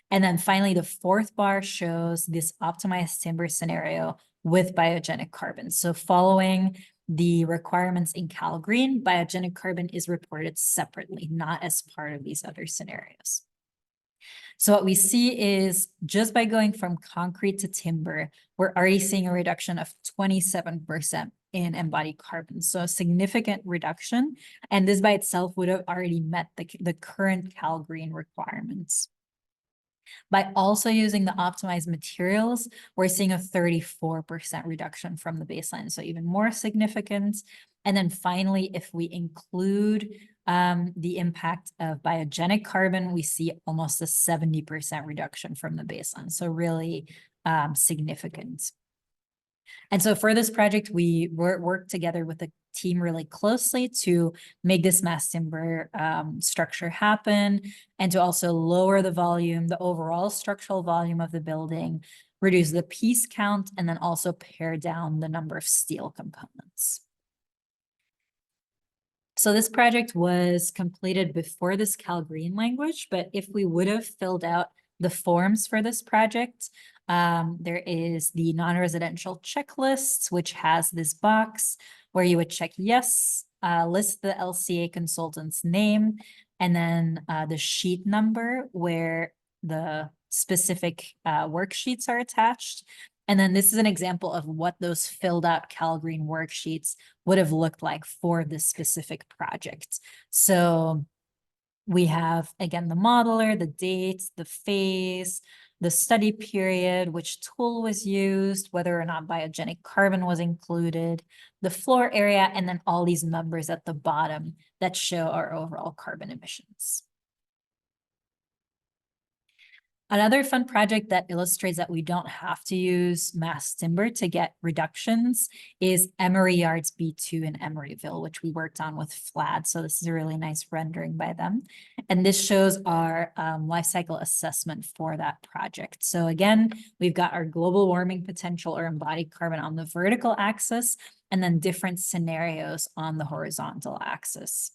And then finally, the fourth bar shows this optimized timber scenario with biogenic carbon. So following the requirements in CALGreen, biogenic carbon is reported separately, not as part of these other scenarios. So what we see is just by going from concrete to timber, we're already seeing a reduction of 27% in embodied carbon. So a significant reduction. And this by itself would have already met the current CALGreen requirements. By also using the optimized materials, we're seeing a 34% reduction from the baseline, so even more significant. And then finally, if we include the impact of biogenic carbon, we see almost a 70% reduction from the baseline, so really significant. And so for this project, we worked together with the team really closely to make this mass timber structure happen, and to also lower the volume, the overall structural volume of the building, reduce the piece count, and then also pare down the number of steel components. So this project was completed before this CALGreen language, but if we would have filled out the forms for this project, there is the non-residential checklist, which has this box where you would check yes, list the LCA consultant's name, and then the sheet number where the specific worksheets are attached. And then this is an example of what those filled out CALGreen worksheets would have looked like for this specific project. So we have, again, the modeler, the date, the phase, the study period, which tool was used, whether or not biogenic carbon was included, the floor area, and then all these numbers at the bottom that show our overall carbon emissions. Another fun project that illustrates that we don't have to use mass timber to get reductions is Emery Yards B2 in Emeryville, which we worked on with FLAD. So this is a really nice rendering by them. And this shows our life cycle assessment for that project. So again, we've got our global warming potential or embodied carbon on the vertical axis, and then different scenarios on the horizontal axis.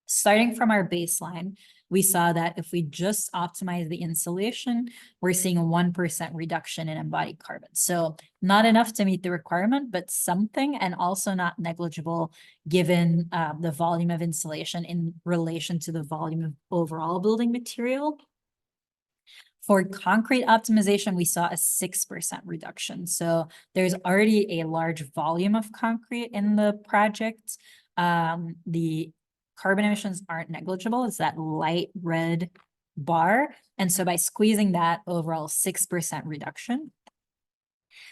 Starting from our baseline, we saw that if we just optimize the insulation, we're seeing a 1% reduction in embodied carbon. So not enough to meet the requirement, but something, and also not negligible given the volume of insulation in relation to the volume of overall building material. For concrete optimization, we saw a 6% reduction. So there's already a large volume of concrete in the project. The carbon emissions aren't negligible. It's that light red bar. And so by squeezing that, overall 6% reduction.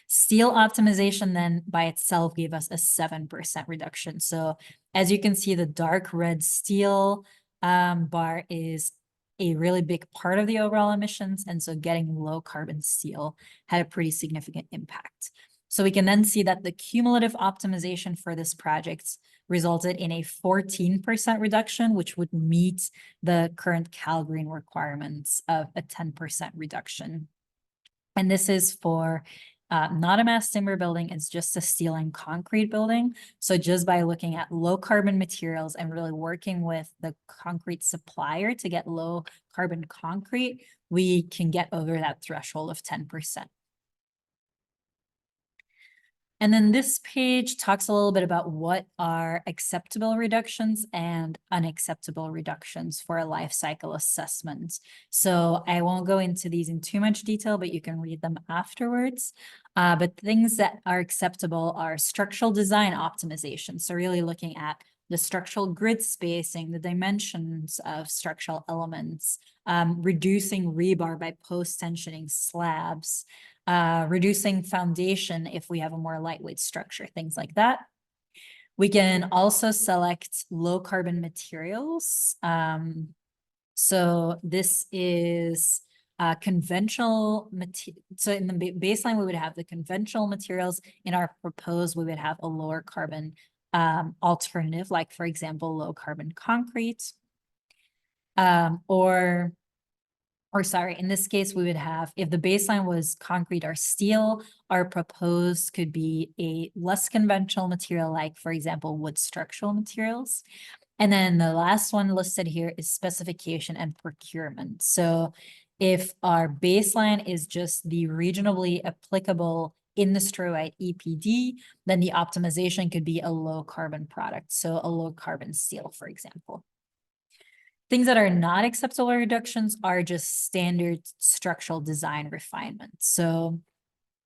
Steel optimization then by itself gave us a 7% reduction. So as you can see, the dark red steel bar is a really big part of the overall emissions. And so getting low carbon steel had a pretty significant impact. So we can then see that the cumulative optimization for this project resulted in a 14% reduction, which would meet the current CALGreen requirements of a 10% reduction. And this is for not a mass timber building, it's just a steel and concrete building. So just by looking at low carbon materials and really working with the concrete supplier to get low carbon concrete, we can get over that threshold of 10%. And then this page talks a little bit about what are acceptable reductions and unacceptable reductions for a life cycle assessment. So I won't go into these in too much detail, but you can read them afterwards. But things that are acceptable are structural design optimization. So really looking at the structural grid spacing, the dimensions of structural elements, reducing rebar by post-tensioning slabs, reducing foundation if we have a more lightweight structure, things like that. We can also select low carbon materials. So this is conventional material. So in the baseline, we would have the conventional materials. In our proposed, we would have a lower carbon alternative, like for example, low carbon concrete, or or sorry, in this case, we would have, if the baseline was concrete or steel, our proposed could be a less conventional material, like, for example, wood structural materials. And then the last one listed here is specification and procurement. So if our baseline is just the regionally applicable industry-wide EPD, then the optimization could be a low carbon product. So a low carbon steel, for example. Things that are not acceptable reductions are just standard structural design refinements. So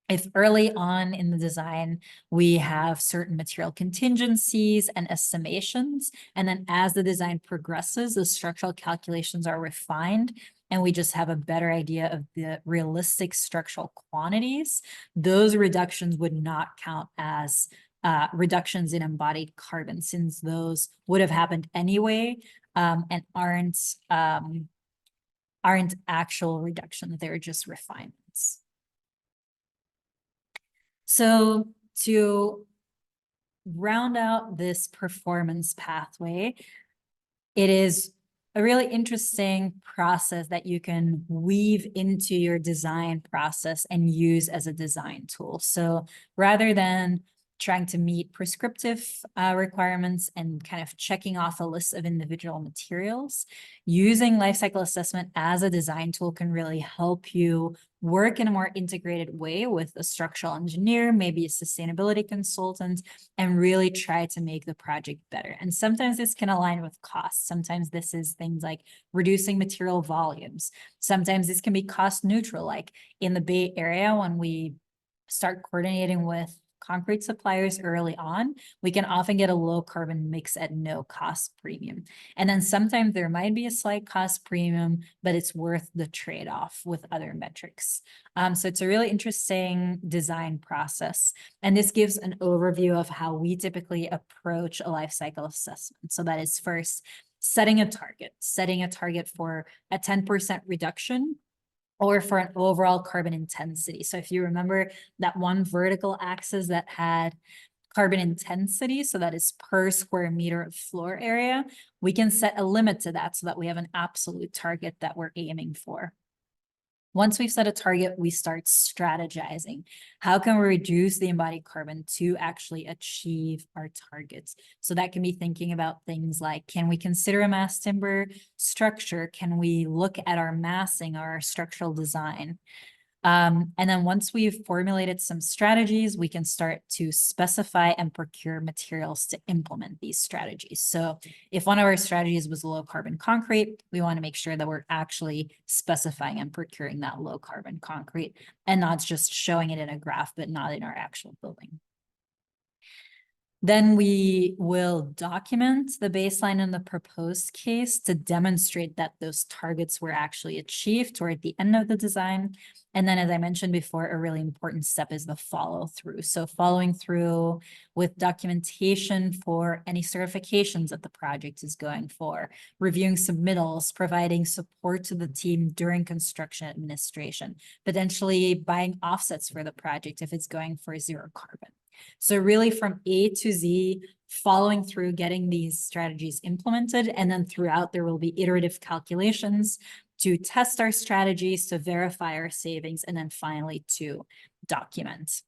if early on in the design, we have certain material contingencies and estimations, and then as the design progresses, the structural calculations are refined, and we just have a better idea of the realistic structural quantities, those reductions would not count as reductions in embodied carbon, since those would have happened anyway, and aren't actual reductions, they're just refinements. So to round out this performance pathway, it is a really interesting process that you can weave into your design process and use as a design tool. So rather than trying to meet prescriptive requirements and kind of checking off a list of individual materials, using life cycle assessment as a design tool can really help you work in a more integrated way with a structural engineer, maybe a sustainability consultant, and really try to make the project better. And sometimes this can align with costs. Sometimes this is things like reducing material volumes. Sometimes this can be cost neutral, like in the Bay Area, when we start coordinating with concrete suppliers early on, we can often get a low carbon mix at no cost premium. And then sometimes there might be a slight cost premium, but it's worth the trade-off with other metrics. So it's a really interesting design process. And this gives an overview of how we typically approach a life cycle assessment. So that is first setting a target for a 10% reduction or for an overall carbon intensity. So if you remember that one vertical axis that had carbon intensity, so that is per square meter of floor area, we can set a limit to that so that we have an absolute target that we're aiming for. Once we've set a target, we start strategizing. How can we reduce the embodied carbon to actually achieve our targets? So that can be thinking about things like, can we consider a mass timber structure? Can we look at our massing, our structural design? And then once we've formulated some strategies, we can start to specify and procure materials to implement these strategies. So if one of our strategies was low carbon concrete, we want to make sure that we're actually specifying and procuring that low carbon concrete and not just showing it in a graph, but not in our actual building. Then we will document the baseline in the proposed case to demonstrate that those targets were actually achieved toward the end of the design. And then, as I mentioned before, a really important step is the follow through. So following through with documentation for any certifications that the project is going for, reviewing submittals, providing support to the team during construction administration, potentially buying offsets for the project if it's going for zero carbon. So really from A to Z, following through, getting these strategies implemented, and then throughout there will be iterative calculations to test our strategies, to verify our savings, and then finally to document.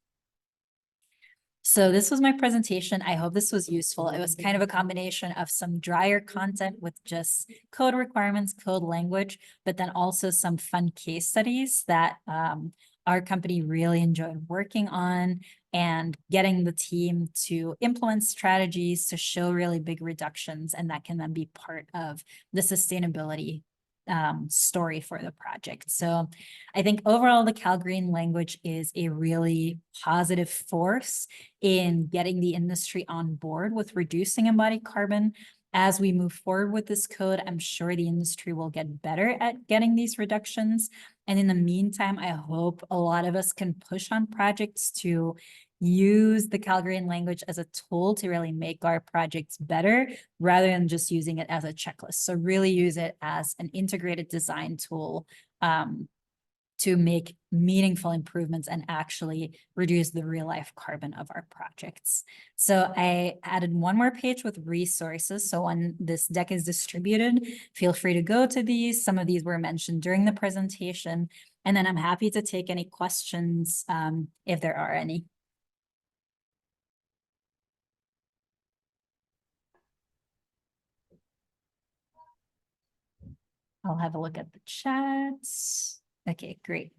So this was my presentation. I hope this was useful. It was kind of a combination of some drier content with just code requirements, code language, but then also some fun case studies that our company really enjoyed working on and getting the team to implement strategies to show really big reductions. And that can then be part of the sustainability story for the project. So I think overall the CALGreen language is a really positive force in getting the industry on board with reducing embodied carbon. As we move forward with this code, I'm sure the industry will get better at getting these reductions. And in the meantime, I hope a lot of us can push on projects to use the CALGreen language as a tool to really make our projects better rather than just using it as a checklist. So really use it as an integrated design tool to make meaningful improvements and actually reduce the real life carbon of our projects. So I added one more page with resources. So when this deck is distributed, feel free to go to these. Some of these were mentioned during the presentation, and then I'm happy to take any questions if there are any. I'll have a look at the chats. Okay, great.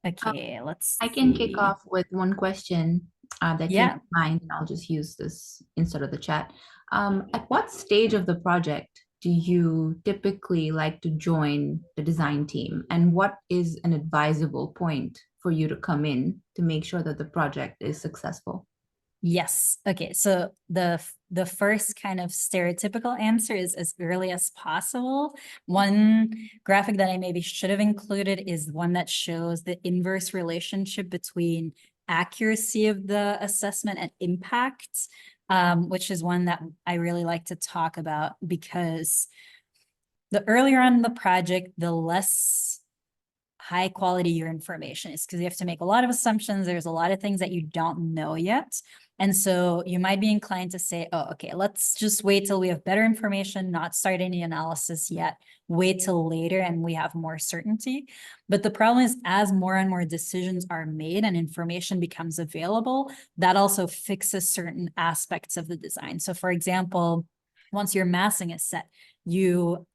Okay, let's I can kick see. off with one question that came to mind, and I'll just use this instead of the chat. At what stage of the project do you typically like to join the design team? And what is an advisable point for you to come in to make sure that the project is successful? Yes. Okay. So the first kind of stereotypical answer is as early as possible. One graphic that I maybe should have included is one that shows the inverse relationship between accuracy of the assessment and impact, which is one that I really like to talk about, because the earlier on in the project, the less high quality your information is, because you have to make a lot of assumptions. There's a lot of things that you don't know yet. And so you might be inclined to say, oh, okay, let's just wait till we have better information, not start any analysis yet, wait till later and we have more certainty. But the problem is, as more and more decisions are made and information becomes available, that also fixes certain aspects of the design. So for example, once your massing is set, you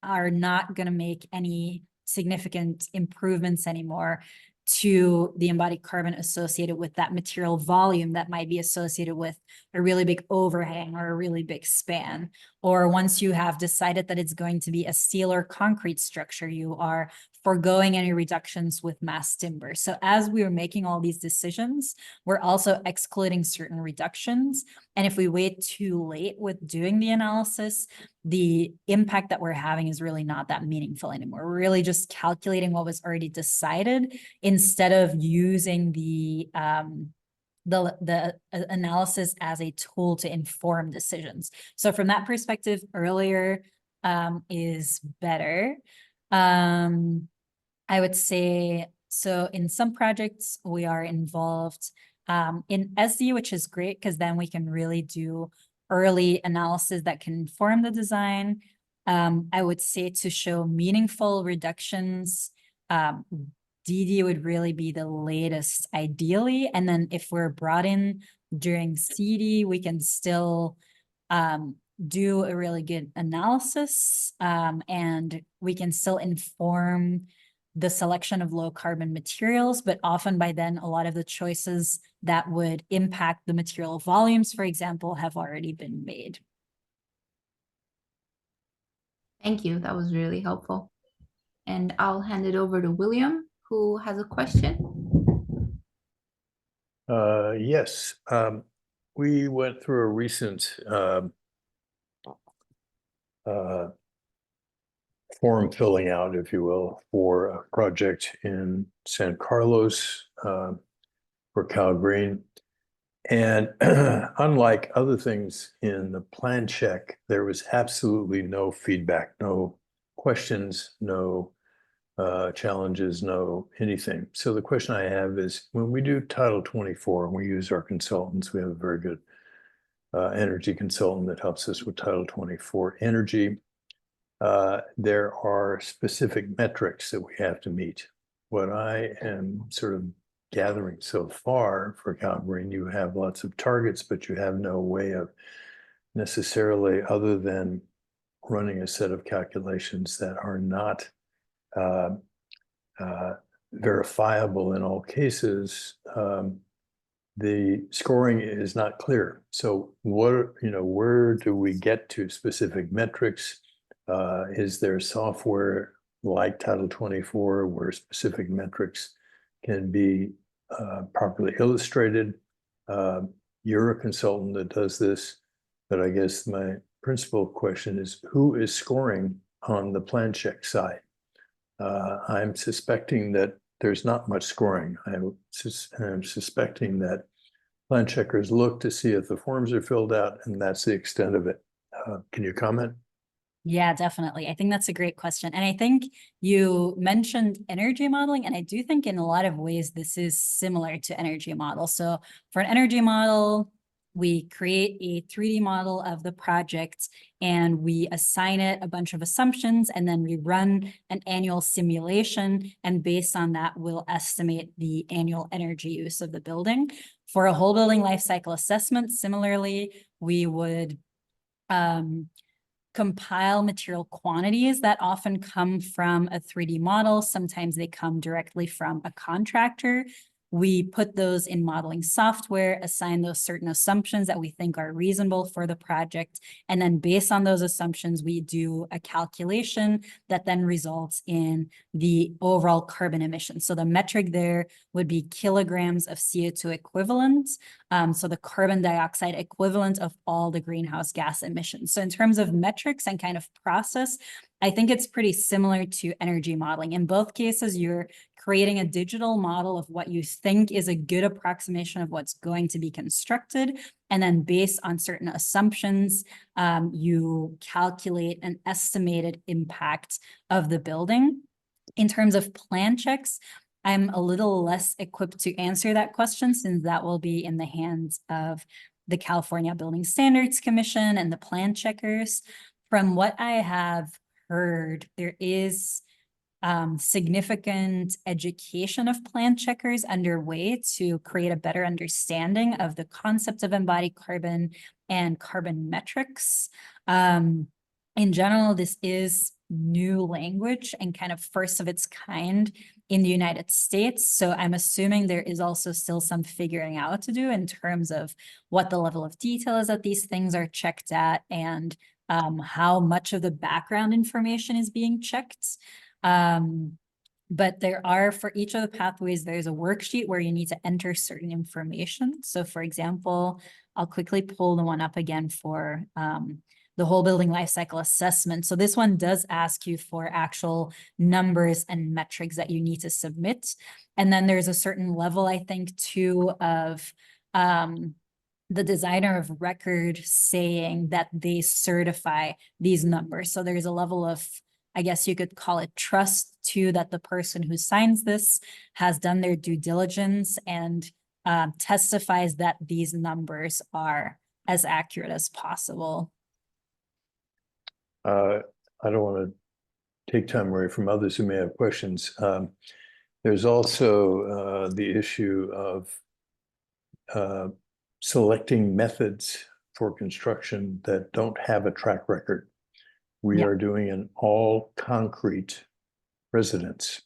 are not going to make any significant improvements anymore to the embodied carbon associated with that material volume that might be associated with a really big overhang or a really big span. Or once you have decided that it's going to be a steel or concrete structure, you are foregoing any reductions with mass timber. So as we are making all these decisions, we're also excluding certain reductions. And if we wait too late with doing the analysis, the impact that we're having is really not that meaningful anymore. We're really just calculating what was already decided instead of using the analysis as a tool to inform decisions. So from that perspective, earlier is better. I would say, so in some projects, we are involved in SD, which is great because then we can really do early analysis that can inform the design. I would say to show meaningful reductions, DD would really be the latest ideally. And then if we're brought in during CD, we can still do a really good analysis, and we can still inform the selection of low carbon materials, but often by then a lot of the choices that would impact the material volumes, for example, have already been made. Thank you. That was really helpful. And I'll hand it over to William, who has a question. Yes. We went through a recent form filling out, if you will, for a project in San Carlos for CALGreen. And unlike other things in the plan check, there was absolutely no feedback, no questions, no challenges, no anything. So the question I have is, when we do Title 24 and we use our consultants, we have a very good energy consultant that helps us with Title 24 energy. There are specific metrics that we have to meet. What I am sort of gathering so far for CALGreen, you have lots of targets, but you have no way of necessarily, other than running a set of calculations that are not verifiable in all cases. The scoring is not clear. So what, where do we get to specific metrics? Is there software like Title 24 where specific metrics can be properly illustrated? You're a consultant that does this, but I guess my principal question is, who is scoring on the plan check side? I'm suspecting that there's not much scoring. I'm suspecting that plan checkers look to see if the forms are filled out, and that's the extent of it. Can you comment? Yeah, definitely. I think that's a great question. And I think you mentioned energy modeling, and I do think in a lot of ways this is similar to energy model. So for an energy model, we create a 3D model of the project and we assign it a bunch of assumptions, and then we run an annual simulation. And based on that, we'll estimate the annual energy use of the building. For a whole building life cycle assessment, similarly, we would compile material quantities that often come from a 3D model. Sometimes they come directly from a contractor. We put those in modeling software, assign those certain assumptions that we think are reasonable for the project. And then based on those assumptions, we do a calculation that then results in the overall carbon emissions. So the metric there would be kilograms of CO2 equivalent. So the carbon dioxide equivalent of all the greenhouse gas emissions. So in terms of metrics and kind of process, I think it's pretty similar to energy modeling. In both cases, you're creating a digital model of what you think is a good approximation of what's going to be constructed. And then based on certain assumptions, you calculate an estimated impact of the building. In terms of plan checks, I'm a little less equipped to answer that question, since that will be in the hands of the California Building Standards Commission and the plan checkers. From what I have heard, there is significant education of plan checkers underway to create a better understanding of the concept of embodied carbon and carbon metrics. In general, this is new language and kind of first of its kind in the United States. So I'm assuming there is also still some figuring out to do in terms of what the level of detail is that these things are checked at, and how much of the background information is being checked. But there are, for each of the pathways, there's a worksheet where you need to enter certain information. So for example, I'll quickly pull the one up again for the whole building life cycle assessment. So this one does ask you for actual numbers and metrics that you need to submit. And then there's a certain level, I think, too, of the designer of record saying that they certify these numbers. So there's a level of, I guess you could call it, trust too, that the person who signs this has done their due diligence and testifies that these numbers are as accurate as possible. I don't want to take time away from others who may have questions. There's also the issue of selecting methods for construction that don't have a track record. We are doing an all concrete residence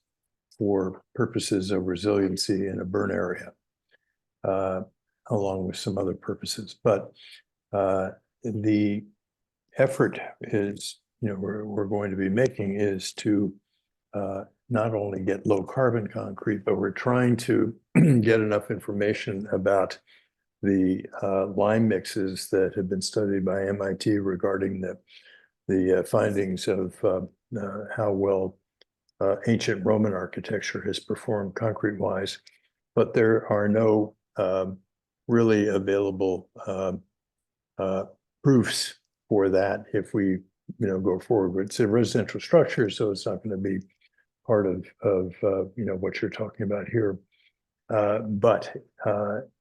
for purposes of resiliency in a burn area, along with some other purposes. But the effort is, we're going to be making is to not only get low carbon concrete, but we're trying to get enough information about the lime mixes that have been studied by MIT regarding the findings of how well ancient Roman architecture has performed concrete-wise, but there are no really available proofs for that if we go forward. It's a residential structure, so it's not going to be part of what you're talking about here. But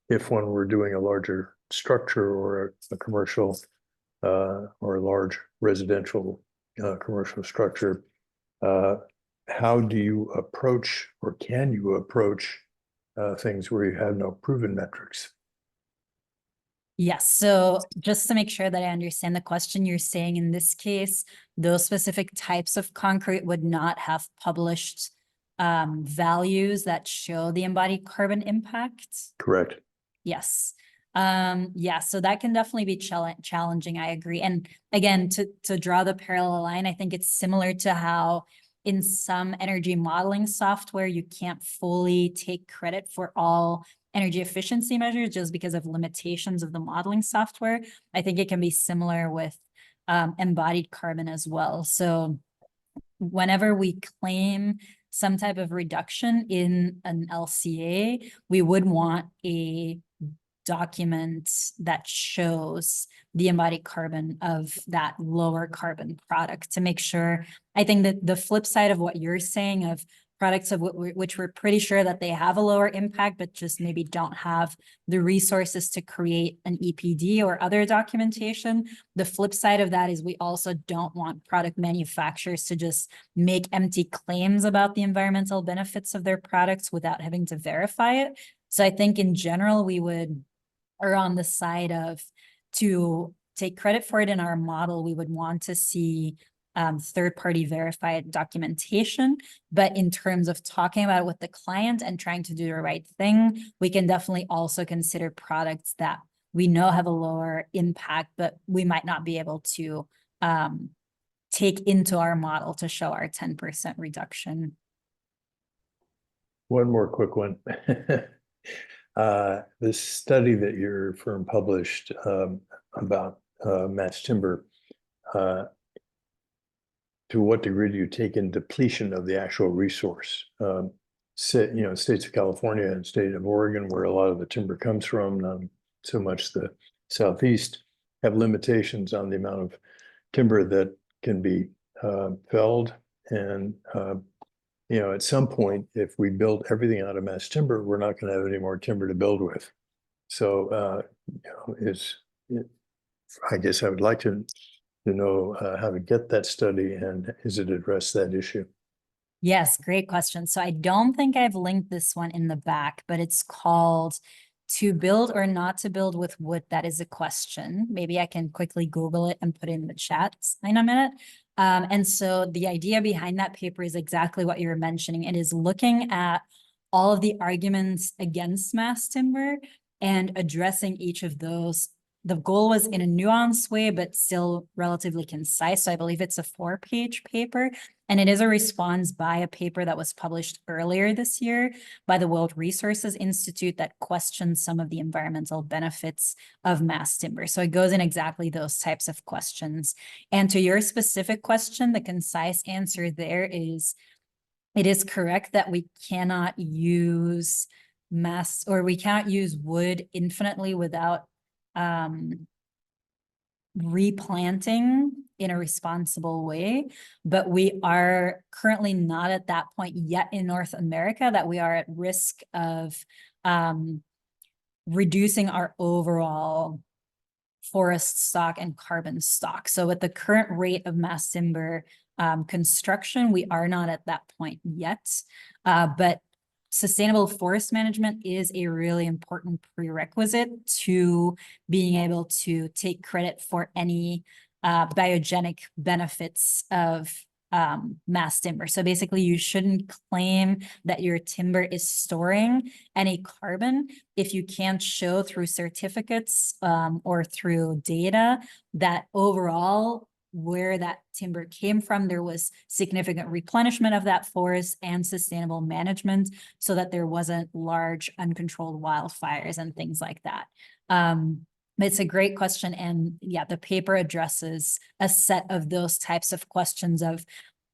if one were doing a larger structure or a commercial or a large residential commercial structure, how do you approach, or can you approach things where you have no proven metrics? Yes. So just to make sure that I understand the question, you're saying in this case, those specific types of concrete would not have published values that show the embodied carbon impact? Correct. Yes. Yeah, so that can definitely be challenging. I agree. And again, to draw the parallel line, I think it's similar to how in some energy modeling software, you can't fully take credit for all energy efficiency measures just because of limitations of the modeling software. I think it can be similar with embodied carbon as well. So whenever we claim some type of reduction in an LCA, we would want a document that shows the embodied carbon of that lower carbon product to make sure. I think that the flip side of what you're saying of products of which we're pretty sure that they have a lower impact, but just maybe don't have the resources to create an EPD or other documentation. The flip side of that is we also don't want product manufacturers to just make empty claims about the environmental benefits of their products without having to verify it. So I think in general, we would err on the side of, to take credit for it in our model, we would want to see third-party verified documentation. But in terms of talking about it with the client and trying to do the right thing, we can definitely also consider products that we know have a lower impact, but we might not be able to take into our model to show our 10% reduction. One more quick one. This study that your firm published about mass timber, to what degree do you take in depletion of the actual resource? States of California and state of Oregon, where a lot of the timber comes from, not so much the Southeast, have limitations on the amount of timber that can be felled. And at some point, if we build everything out of mass timber, we're not going to have any more timber to build with. So, I guess I would like to know how to get that study, and is it address that issue? Yes, great question. So I don't think I've linked this one in the back, but it's called "To Build or Not to Build with Wood? That is a Question." Maybe I can quickly Google it and put it in the chat in a minute. And so the idea behind that paper is exactly what you were mentioning. It is looking at all of the arguments against mass timber and addressing each of those. The goal was in a nuanced way, but still relatively concise. So I believe it's a 4-page paper, and it is a response by a paper that was published earlier this year by the World Resources Institute that questions some of the environmental benefits of mass timber. So it goes in exactly those types of questions. And to your specific question, the concise answer there is, it is correct that we cannot use we cannot use wood infinitely without replanting in a responsible way, but we are currently not at that point yet in North America that we are at risk of reducing our overall forest stock and carbon stock. So with the current rate of mass timber construction, we are not at that point yet, but sustainable forest management is a really important prerequisite to being able to take credit for any biogenic benefits of mass timber. So basically, you shouldn't claim that your timber is storing any carbon if you can't show through certificates or through data that overall, where that timber came from, there was significant replenishment of that forest and sustainable management so that there wasn't large uncontrolled wildfires and things like that. It's a great question. And yeah, the paper addresses a set of those types of questions of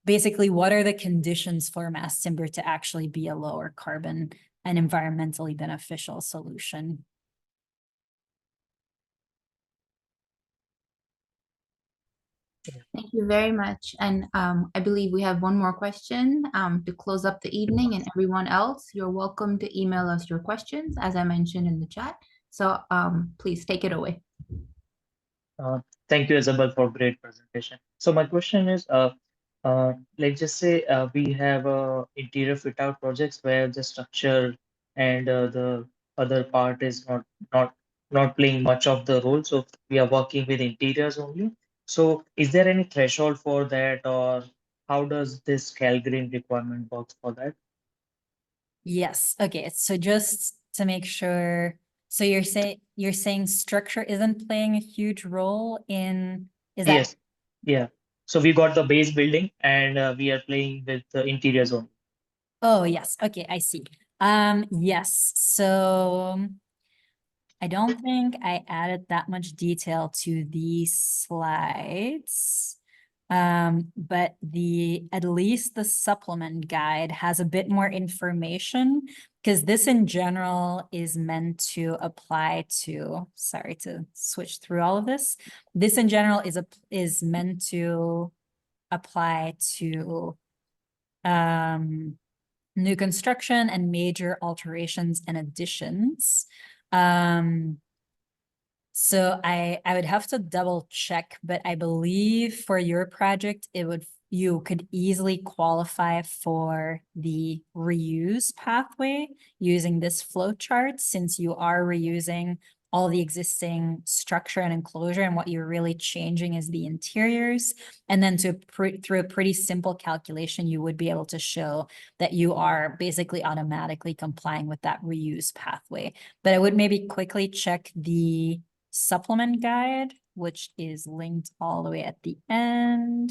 basically what are the conditions for mass timber to actually be a lower carbon and environmentally beneficial solution. Thank you very much. And I believe we have one more question to close up the evening, and everyone else, you're welcome to email us your questions, as I mentioned in the chat. So please take it away. Thank you, Isabel, for great presentation. So my question is, let's just say we have interior fit out projects where the structure and the other part is not playing much of the role. So we are working with interiors only. So is there any threshold for that, or how does this CALGreen requirement work for that? Yes. Okay. So just to make sure, so you're saying structure isn't playing a huge role in, is that? Yes. Yeah. So we got the base building and we are playing with the interiors only. Oh, yes. Okay, I see. Yes. So I don't think I added that much detail to these slides. But at least the supplement guide has a bit more information, because this in general is meant to apply to, sorry to switch through all of this. This in general is meant to apply to new construction and major alterations and additions. So I would have to double check, but I believe for your project, you could easily qualify for the reuse pathway using this flow chart, since you are reusing all the existing structure and enclosure, and what you're really changing is the interiors. And then through a pretty simple calculation, you would be able to show that you are basically automatically complying with that reuse pathway. But I would maybe quickly check the supplement guide, which is linked all the way at the end.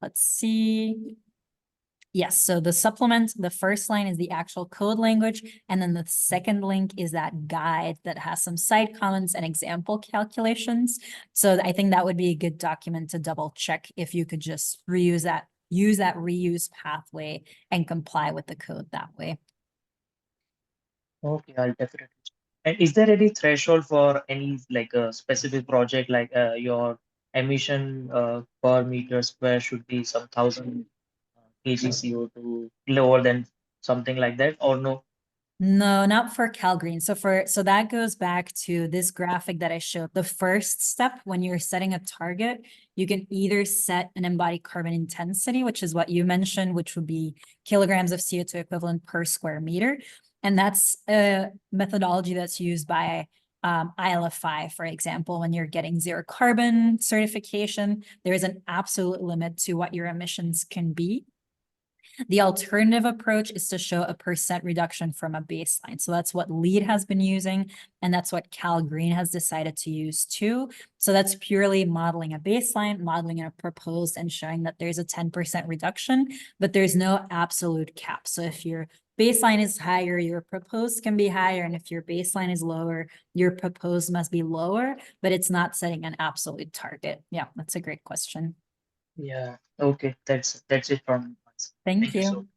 Let's see. Yes, so the supplement, the first line is the actual code language, and then the second link is that guide that has some side comments and example calculations. So I think that would be a good document to double check if you could just use that reuse pathway and comply with the code that way. Okay, I'll definitely. And is there any threshold for any like a specific project, like your emission per meter square should be some 1,000 kg CO2 lower than something like that, or no? No, not for CalGreen. So that goes back to this graphic that I showed. The first step when you're setting a target, you can either set an embodied carbon intensity, which is what you mentioned, which would be kilograms of CO2 equivalent per square meter. And that's a methodology that's used by ILF5, for example. When you're getting zero carbon certification, there is an absolute limit to what your emissions can be. The alternative approach is to show a % reduction from a baseline. So that's what LEED has been using, and that's what CalGreen has decided to use too. So that's purely modeling a baseline, modeling a proposed, and showing that there's a 10% reduction, but there's no absolute cap. So if your baseline is higher, your proposed can be higher, and if your baseline is lower, your proposed must be lower, but it's not setting an absolute target. Yeah, that's a great question. Yeah. Okay, that's it from me. Thank so you.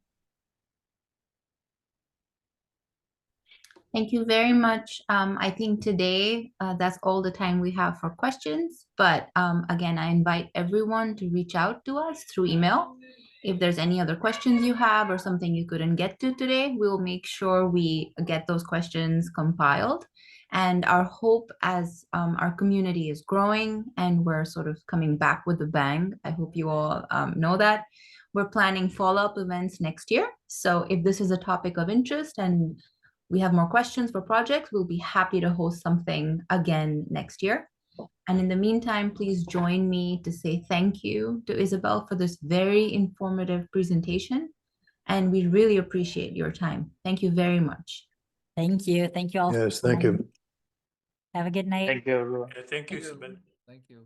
Thank you very much. I think today that's all the time we have for questions. But again, I invite everyone to reach out to us through email. If there's any other questions you have or something you couldn't get to today, we will make sure we get those questions compiled. And our hope, as our community is growing and we're sort of coming back with a bang, I hope you all know that. We're planning follow-up events next year. So if this is a topic of interest and we have more questions for projects, we'll be happy to host something again next year. And in the meantime, please join me to say thank you to Isabelle for this very informative presentation. And we really appreciate your time. Thank you very much. Thank you. Thank you all. Yes, thank you. Have a good night. thank you, everyone. Thank you, Isabelle. Thank you.